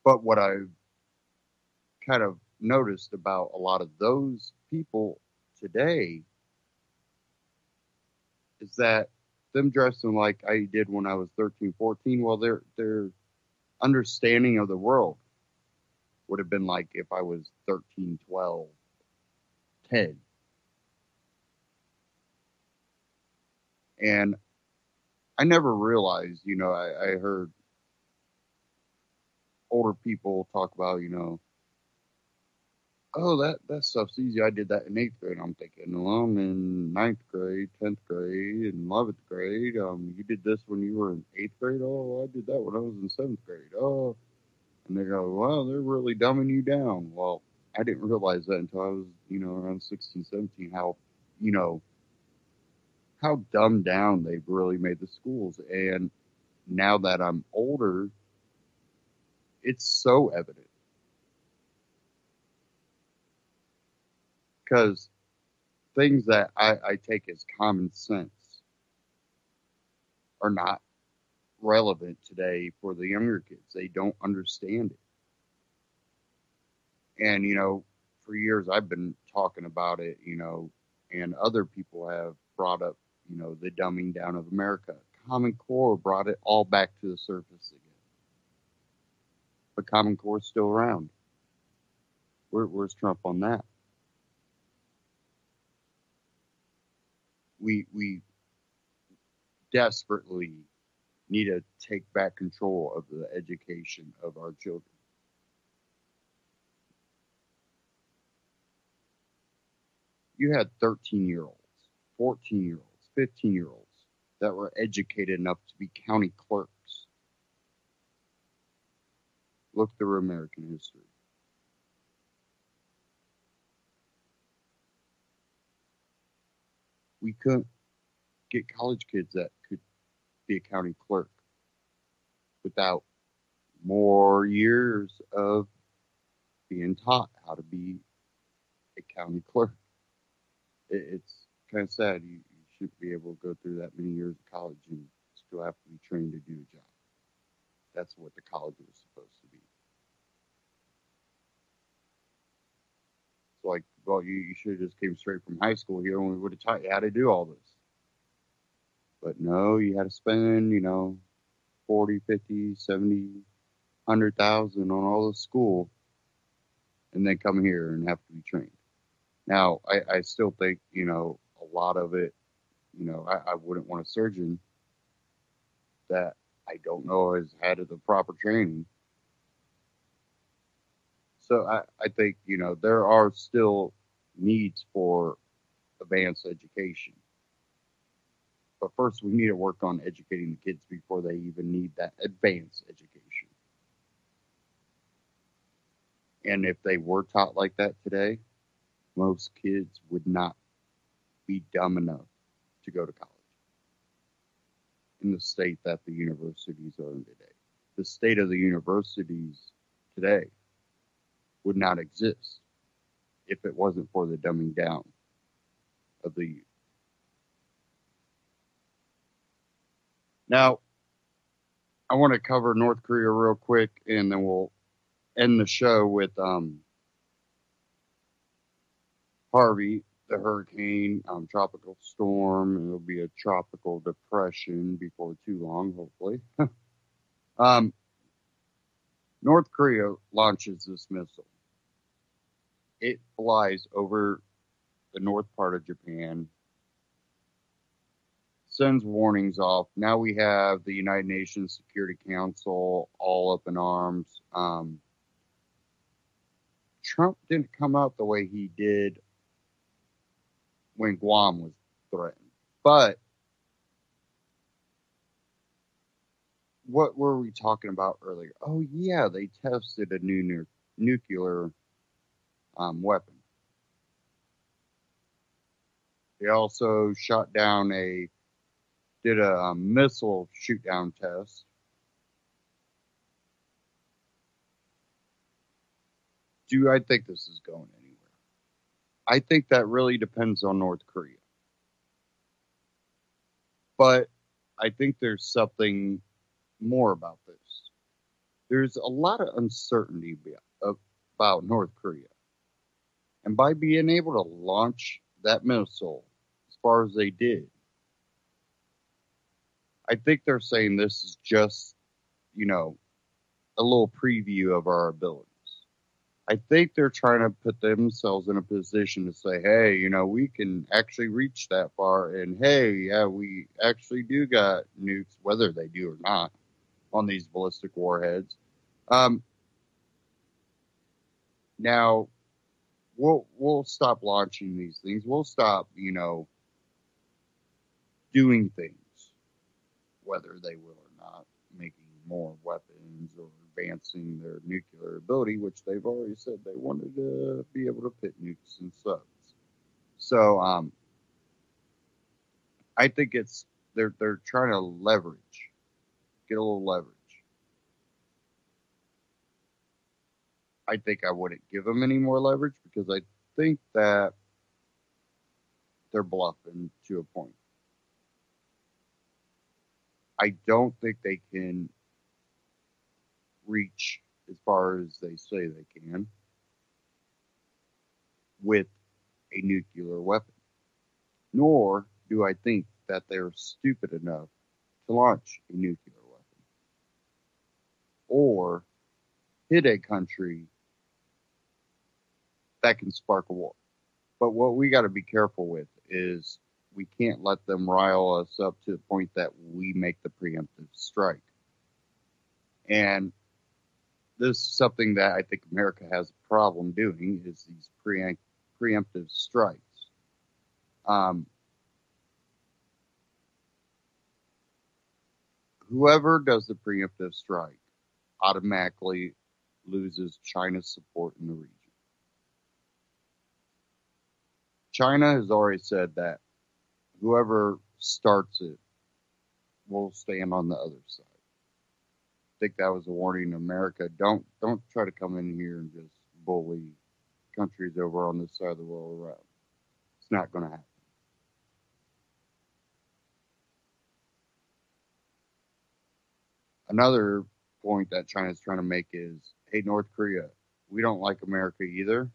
Speaker 2: But what I've kind of noticed about a lot of those people today is that them dressing like I did when I was 13, 14, well, their understanding of the world would have been like if I was 13, 12, 10. And I never realized, you know, I heard older people talk about, you know, oh, that stuff's easy. I did that in 8th grade. I'm thinking, well, I'm in 9th grade, 10th grade, and 11th grade. You did this when you were in 8th grade? Oh, I did that when I was in 7th grade. Oh, and they go, well, they're really dumbing you down. Well, I didn't realize that until I was, around 16, 17, how, you know, how dumbed down they've really made the schools. And now that I'm older, it's so evident. Because things that I take as common sense are not relevant today for the younger kids. They don't understand it. And, for years I've been talking about it, and other people have brought up, the dumbing down of America. Common Core brought it all back to the surface again. But Common Core is still around. Where's Trump on that? We desperately need to take back control of the education of our children. You had 13-year-olds, 14-year-olds, 15-year-olds that were educated enough to be county clerks. Look through American history. We couldn't get college kids that could be a county clerk without more years of being taught how to be a county clerk. It's kind of sad. You shouldn't be able to go through that many years of college and still have to be trained to do a job. That's what the college was supposed to be. It's like, well, you should have just came straight from high school here and we would have taught you how to do all this. But no, you had to spend, 40, 50, 70, 100,000 on all the school and then come here and have to be trained. Now, I still think, a lot of it, I wouldn't want a surgeon that I don't know has had the proper training. So I think, there are still needs for advanced education. But first, we need to work on educating the kids before they even need that advanced education. And if they were taught like that today, most kids would not be dumb enough to go to college in the state that the universities are in today. The state of the universities today would not exist if it wasn't for the dumbing down of the youth. Now, I want to cover North Korea real quick, and then we'll end the show with Harvey, the hurricane, tropical storm, and it'll be a tropical depression before too long, hopefully. North Korea launches this missile. It flies over the north part of Japan, sends warnings off. Now we have the United Nations Security Council all up in arms. Trump didn't come out the way he did when Guam was threatened. But what were we talking about earlier? Oh, yeah, they tested a new nuclear weapon. They also shot down did a missile shoot down test. Do I think this is going anywhere? I think that really depends on North Korea. But I think there's something more about this. There's a lot of uncertainty about North Korea. And by being able to launch that missile as far as they did, I think they're saying this is just, a little preview of our abilities. I think they're trying to put themselves in a position to say, hey, we can actually reach that far. And hey, yeah, we actually do got nukes, whether they do or not, on these ballistic warheads. Now, we'll stop launching these things. We'll stop, doing things, whether they will or not, making more weapons or advancing their nuclear ability, which they've already said they wanted to be able to pit nukes and subs. So I think they're trying to leverage, get a little leverage. I think I wouldn't give them any more leverage because I think that they're bluffing to a point. I don't think they can reach as far as they say they can with a nuclear weapon. Nor do I think that they're stupid enough to launch a nuclear weapon or hit a country that can spark a war. But what we got to be careful with is we can't let them rile us up to the point that we make the preemptive strike. And this is something that I think America has a problem doing is these preemptive strikes. Whoever does the preemptive strike automatically loses China's support in the region. China has already said that whoever starts it will stand on the other side. I think that was a warning to America. Don't try to come in here and just bully countries over on this side of the world around. It's not going to happen. Another point that China's trying to make is, hey, North Korea, we don't like America either,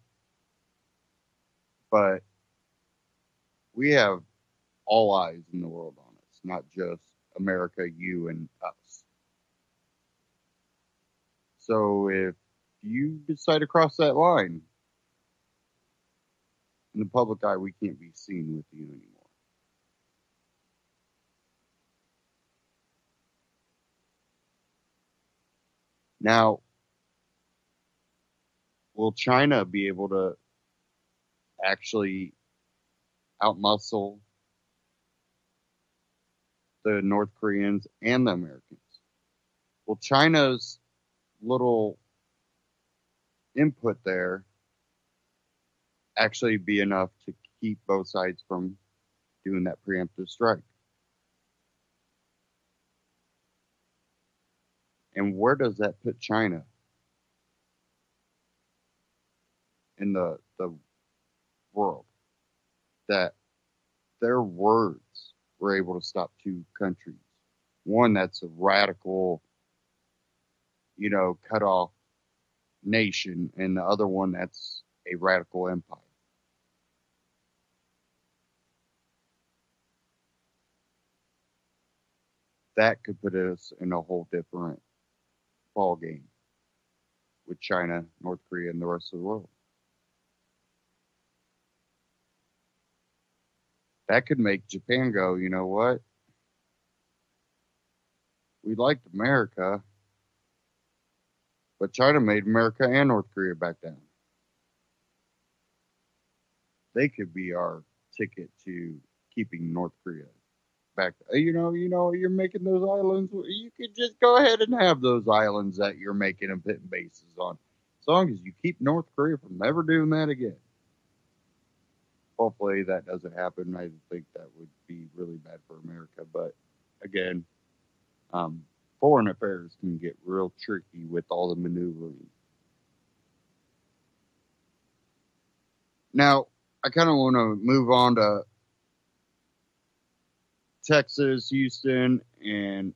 Speaker 2: but we have all eyes in the world on us, not just America, you, and us. So if you decide to cross that line, in the public eye, we can't be seen with you anymore. Now, will China be able to actually outmuscle the North Koreans and the Americans? Well, China's little input there actually be enough to keep both sides from doing that preemptive strike? And where does that put China in the world? That their words were able to stop two countries. One that's a radical, cut off nation, and the other one that's a radical empire. That could put us in a whole different ball game with China, North Korea, and the rest of the world. That could make Japan go, you know what? We liked America, but China made America and North Korea back down. They could be our ticket to keeping North Korea back. You're making those islands. You could just go ahead and have those islands that you're making and putting bases on, as long as you keep North Korea from ever doing that again. Hopefully that doesn't happen. I think that would be really bad for America. But again, foreign affairs can get real tricky with all the maneuvering. Now, I kind of want to move on to Texas, Houston, and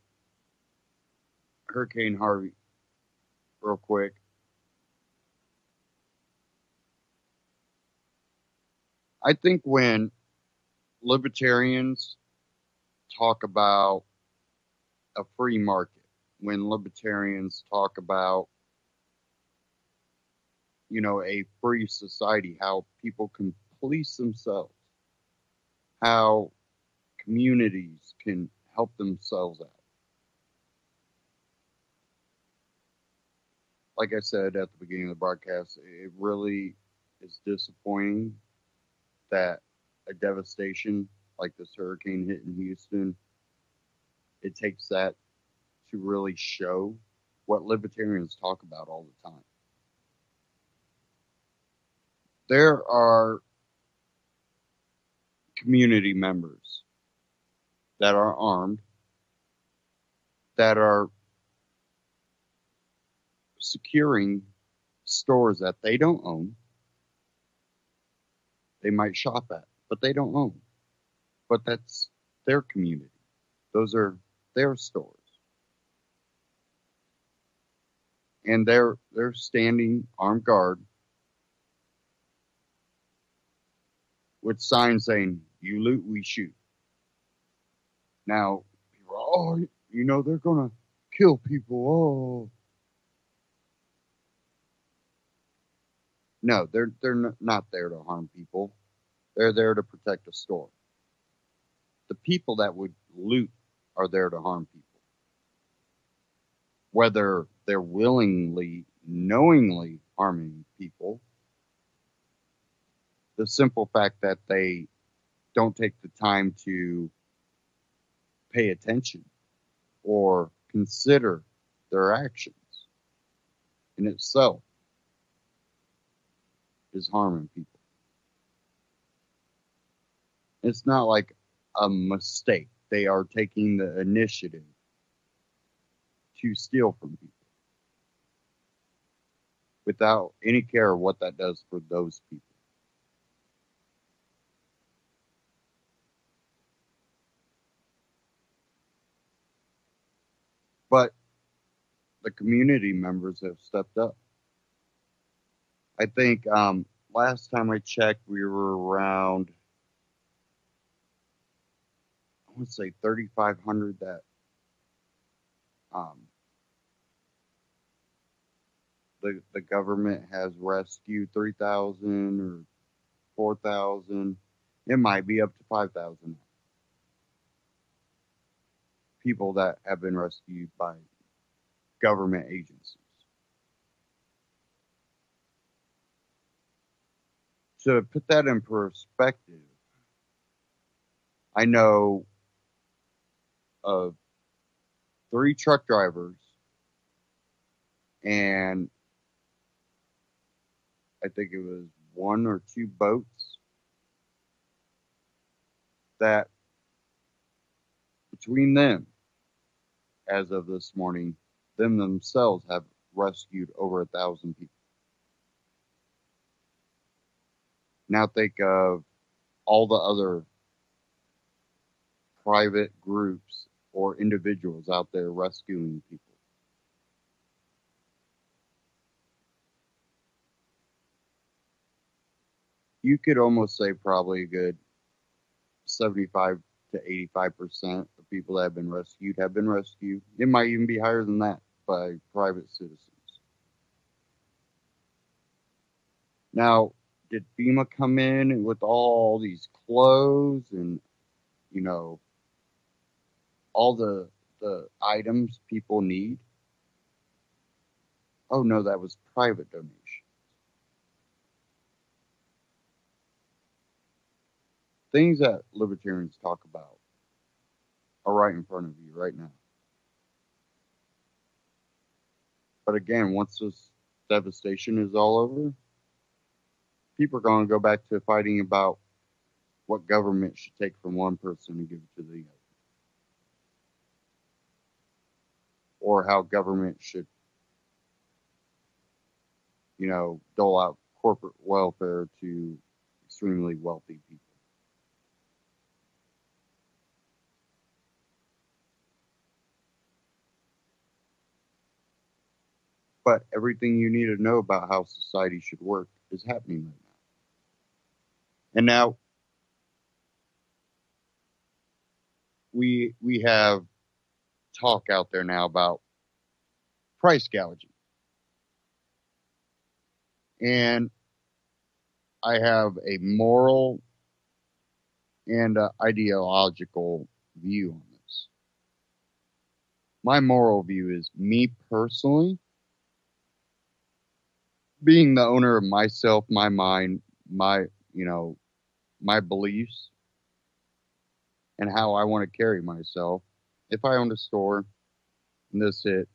Speaker 2: Hurricane Harvey real quick. I think when libertarians talk about a free market, when libertarians talk about, a free society, how people can police themselves, how communities can help themselves out. Like I said at the beginning of the broadcast, it really it's disappointing that a devastation like this hurricane hitting Houston, it takes that to really show what libertarians talk about all the time. There are community members that are armed, that are securing stores that they don't own. They might shop at, but they don't own. But that's their community. Those are their stores. And they're standing armed guard with signs saying, "You loot, we shoot." Now, people are, "Oh, you know, they're going to kill people." Oh. No, they're not there to harm people. They're there to protect a store. The people that would loot are there to harm people. Whether they're willingly, knowingly harming people, the simple fact that they don't take the time to pay attention or consider their actions in itself is harming people. It's not like a mistake. They are taking the initiative to steal from people without any care of what that does for those people. But the community members have stepped up. I think last time I checked, we were around, I would say 3,500 that the government has rescued. 3,000 or 4,000. It might be up to 5,000 people that have been rescued by government agencies. To put that in perspective, I know of 3 truck drivers and I think it was 1 or 2 boats that between them, as of this morning, them themselves have rescued over 1,000 people. Now think of all the other private groups or individuals out there rescuing people. You could almost say probably a good 75 to 85% of people that have been rescued have been rescued. It might even be higher than that by private citizens. Now, did FEMA come in with all these clothes and, you know, all the items people need? Oh no, that was private donation. Things that libertarians talk about are right in front of you right now. But again, once this devastation is all over, people are going to go back to fighting about what government should take from one person and give it to the other. Or how government should, you know, dole out corporate welfare to extremely wealthy people. But everything you need to know about how society should work is happening right now. And now we have talk out there now about price gouging. And I have a moral and ideological view on this. My moral view is, me personally, being the owner of myself, my mind, my, my beliefs, and how I want to carry myself. If I owned a store and this hit,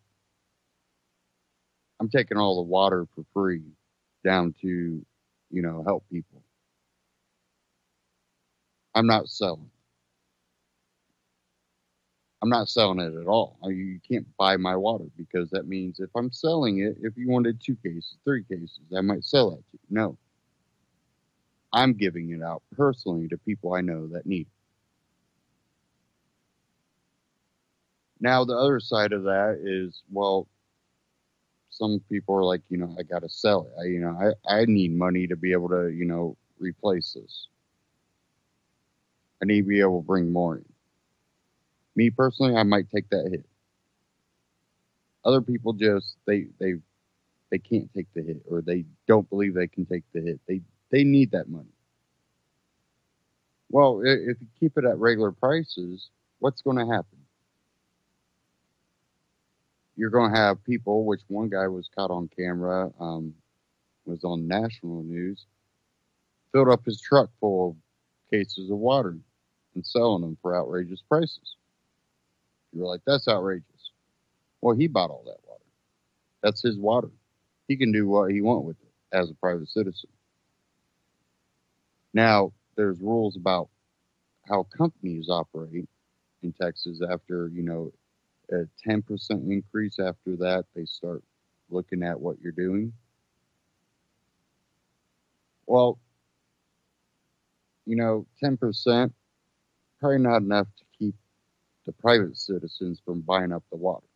Speaker 2: I'm taking all the water for free down to, help people. I'm not selling. I'm not selling it at all. You can't buy my water because that means if I'm selling it, if you wanted 2 cases, 3 cases, I might sell that to you. No, I'm giving it out personally to people I know that need it. Now, the other side of that is, well, some people are like, I got to sell it. I need money to be able to, replace this. I need to be able to bring more in. Me personally, I might take that hit. Other people just they can't take the hit, or they don't believe they can take the hit. They need that money. Well, if you keep it at regular prices, what's going to happen? You're going to have people, which one guy was caught on camera, was on national news, filled up his truck full of cases of water and selling them for outrageous prices. You're like, that's outrageous. Well, he bought all that water. That's his water. He can do what he wants with it as a private citizen. Now, there's rules about how companies operate in Texas after, a 10% increase. After that, they start looking at what you're doing. Well, 10%, probably not enough to keep the private citizens from buying up the water.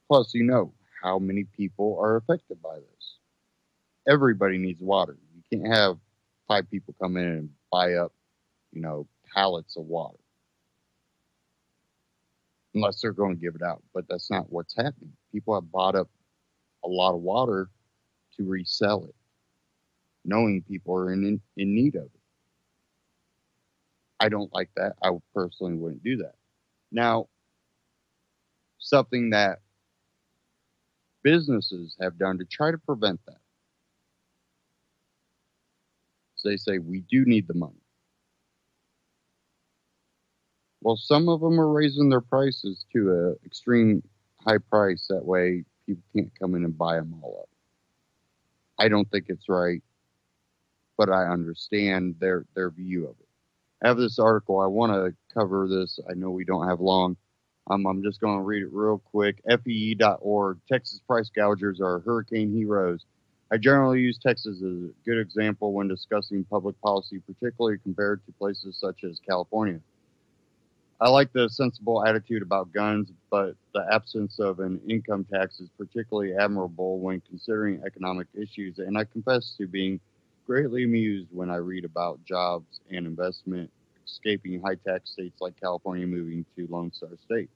Speaker 2: Plus, how many people are affected by this. Everybody needs water. You can't have 5 people come in and buy up, pallets of water. Unless they're going to give it out. But that's not what's happening. People have bought up a lot of water to resell it, knowing people are in need of it. I don't like that. I personally wouldn't do that. Now, something that businesses have done to try to prevent that. So they say, we do need the money. Well, some of them are raising their prices to an extreme high price. That way, people can't come in and buy them all up. I don't think it's right, but I understand their view of it. I have this article. I want to cover this. I know we don't have long. I'm just going to read it real quick. FEE.org. Texas price gougers are hurricane heroes. I generally use Texas as a good example when discussing public policy, particularly compared to places such as California. I like the sensible attitude about guns, but the absence of an income tax is particularly admirable when considering economic issues, and I confess to being greatly amused when I read about jobs and investment escaping high-tax states like California moving to Lone Star State.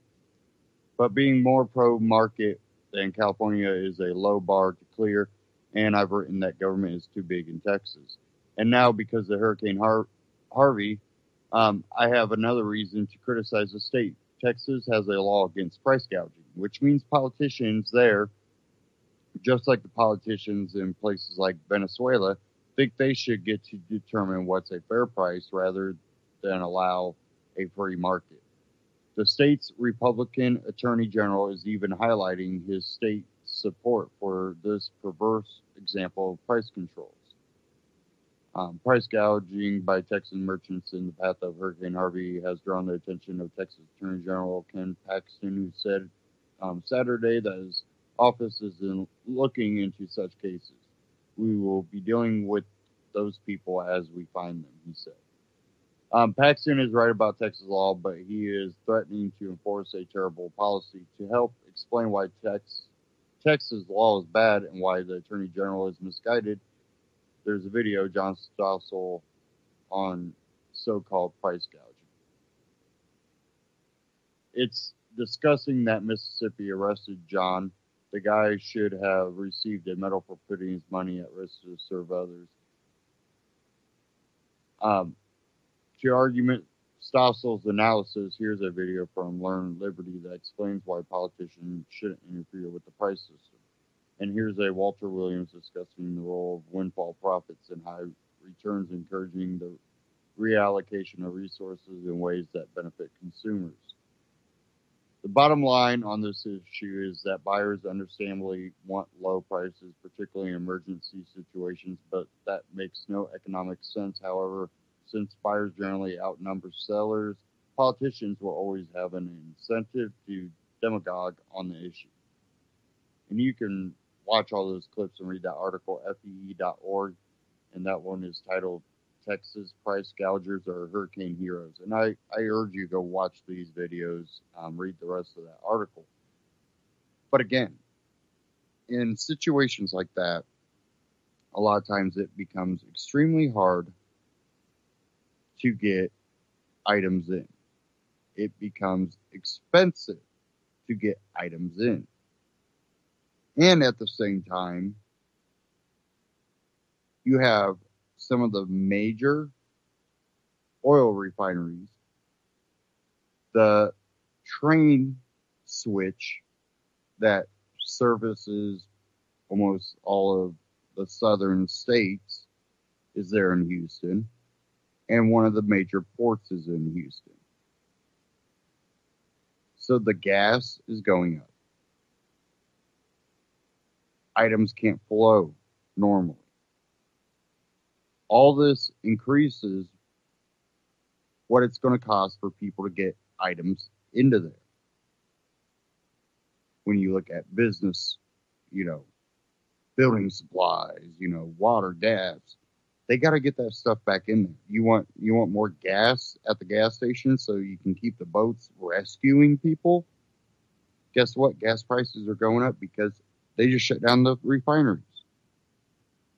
Speaker 2: But being more pro-market than California is a low bar to clear, and I've written that government is too big in Texas. And now, because of Hurricane Harvey, I have another reason to criticize the state. Texas has a law against price gouging, which means politicians there, just like the politicians in places like Venezuela, think they should get to determine what's a fair price rather than allow a free market. The state's Republican Attorney General is even highlighting his state's support for this perverse example of price controls. Price gouging by Texan merchants in the path of Hurricane Harvey has drawn the attention of Texas Attorney General Ken Paxton, who said Saturday that his office is looking into such cases. We will be dealing with those people as we find them, he said. Paxton is right about Texas law, but he is threatening to enforce a terrible policy. To help explain why Texas law is bad and why the Attorney General is misguided, there's a video, John Stossel, on so-called price gouging. It's discussing that Mississippi arrested John. The guy should have received a medal for putting his money at risk to serve others. To argument Stossel's analysis, here's a video from Learn Liberty that explains why politicians shouldn't interfere with the price system. And here's a Walter Williams discussing the role of windfall profits and high returns, encouraging the reallocation of resources in ways that benefit consumers. The bottom line on this issue is that buyers understandably want low prices, particularly in emergency situations, but that makes no economic sense. However, since buyers generally outnumber sellers, politicians will always have an incentive to demagogue on the issue. And you can watch all those clips and read that article, fee.org, and that one is titled Texas Price Gougers or Hurricane Heroes. And I urge you to go watch these videos, read the rest of that article. But again, in situations like that, a lot of times it becomes extremely hard to get items in. It becomes expensive to get items in. And at the same time, you have some of the major oil refineries, the train switch that services almost all of the southern states is there in Houston, and one of the major ports is in Houston. So the gas is going up. Items can't flow normally. All this increases what it's going to cost for people to get items into there. When you look at business, building supplies, water, gas, they got to get that stuff back in there. You want more gas at the gas station so you can keep the boats rescuing people. Guess what? Gas prices are going up because they just shut down the refineries.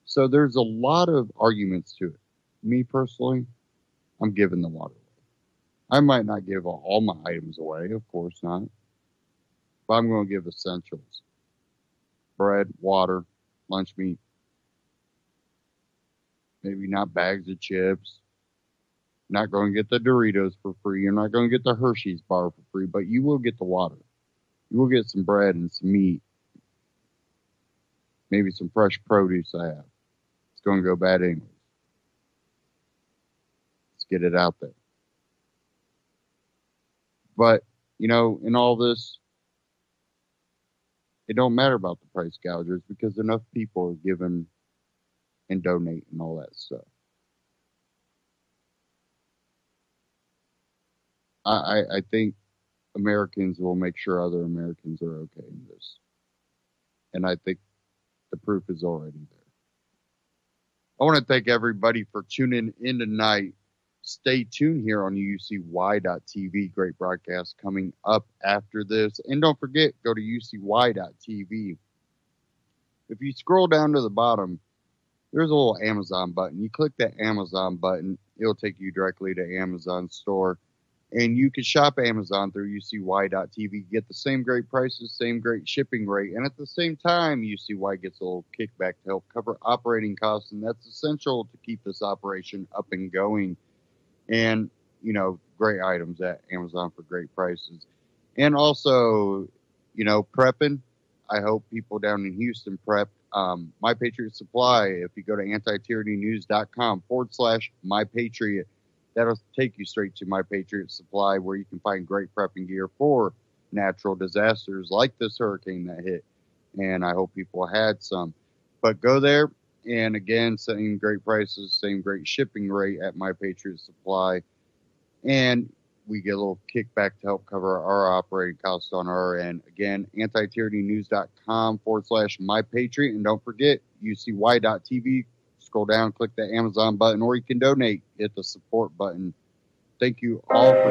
Speaker 2: So there's a lot of arguments to it. Me personally, I'm giving the water away. I might not give all my items away, of course not. But I'm going to give essentials. Bread, water, lunch meat. Maybe not bags of chips. Not going to get the Doritos for free. You're not going to get the Hershey's bar for free, but you will get the water. You will get some bread and some meat. Maybe some fresh produce I have. It's going to go bad anyways. Let's get it out there. But, in all this, it don't matter about the price gougers because enough people are giving and donate and all that stuff. I think Americans will make sure other Americans are okay in this. And I think the proof is already there. I want to thank everybody for tuning in tonight. Stay tuned here on UCY.tv. Great broadcast coming up after this. And don't forget, go to UCY.tv. If you scroll down to the bottom, there's a little Amazon button. You click that Amazon button, it'll take you directly to Amazon store. And you can shop Amazon through UCY.tv, get the same great prices, same great shipping rate. And at the same time, UCY gets a little kickback to help cover operating costs. And that's essential to keep this operation up and going. And, great items at Amazon for great prices. And also, prepping. I hope people down in Houston prep. My Patriot Supply, if you go to antityrannynews.com/MyPatriot, that'll take you straight to My Patriot Supply, where you can find great prepping gear for natural disasters like this hurricane that hit. And I hope people had some. But go there, and again, same great prices, same great shipping rate at My Patriot Supply. And we get a little kickback to help cover our operating costs on our end. Again, antityrannynews.com/MyPatriot. And don't forget, UCY.tv. Scroll down, click the Amazon button, or you can donate. Hit the support button. Thank you all for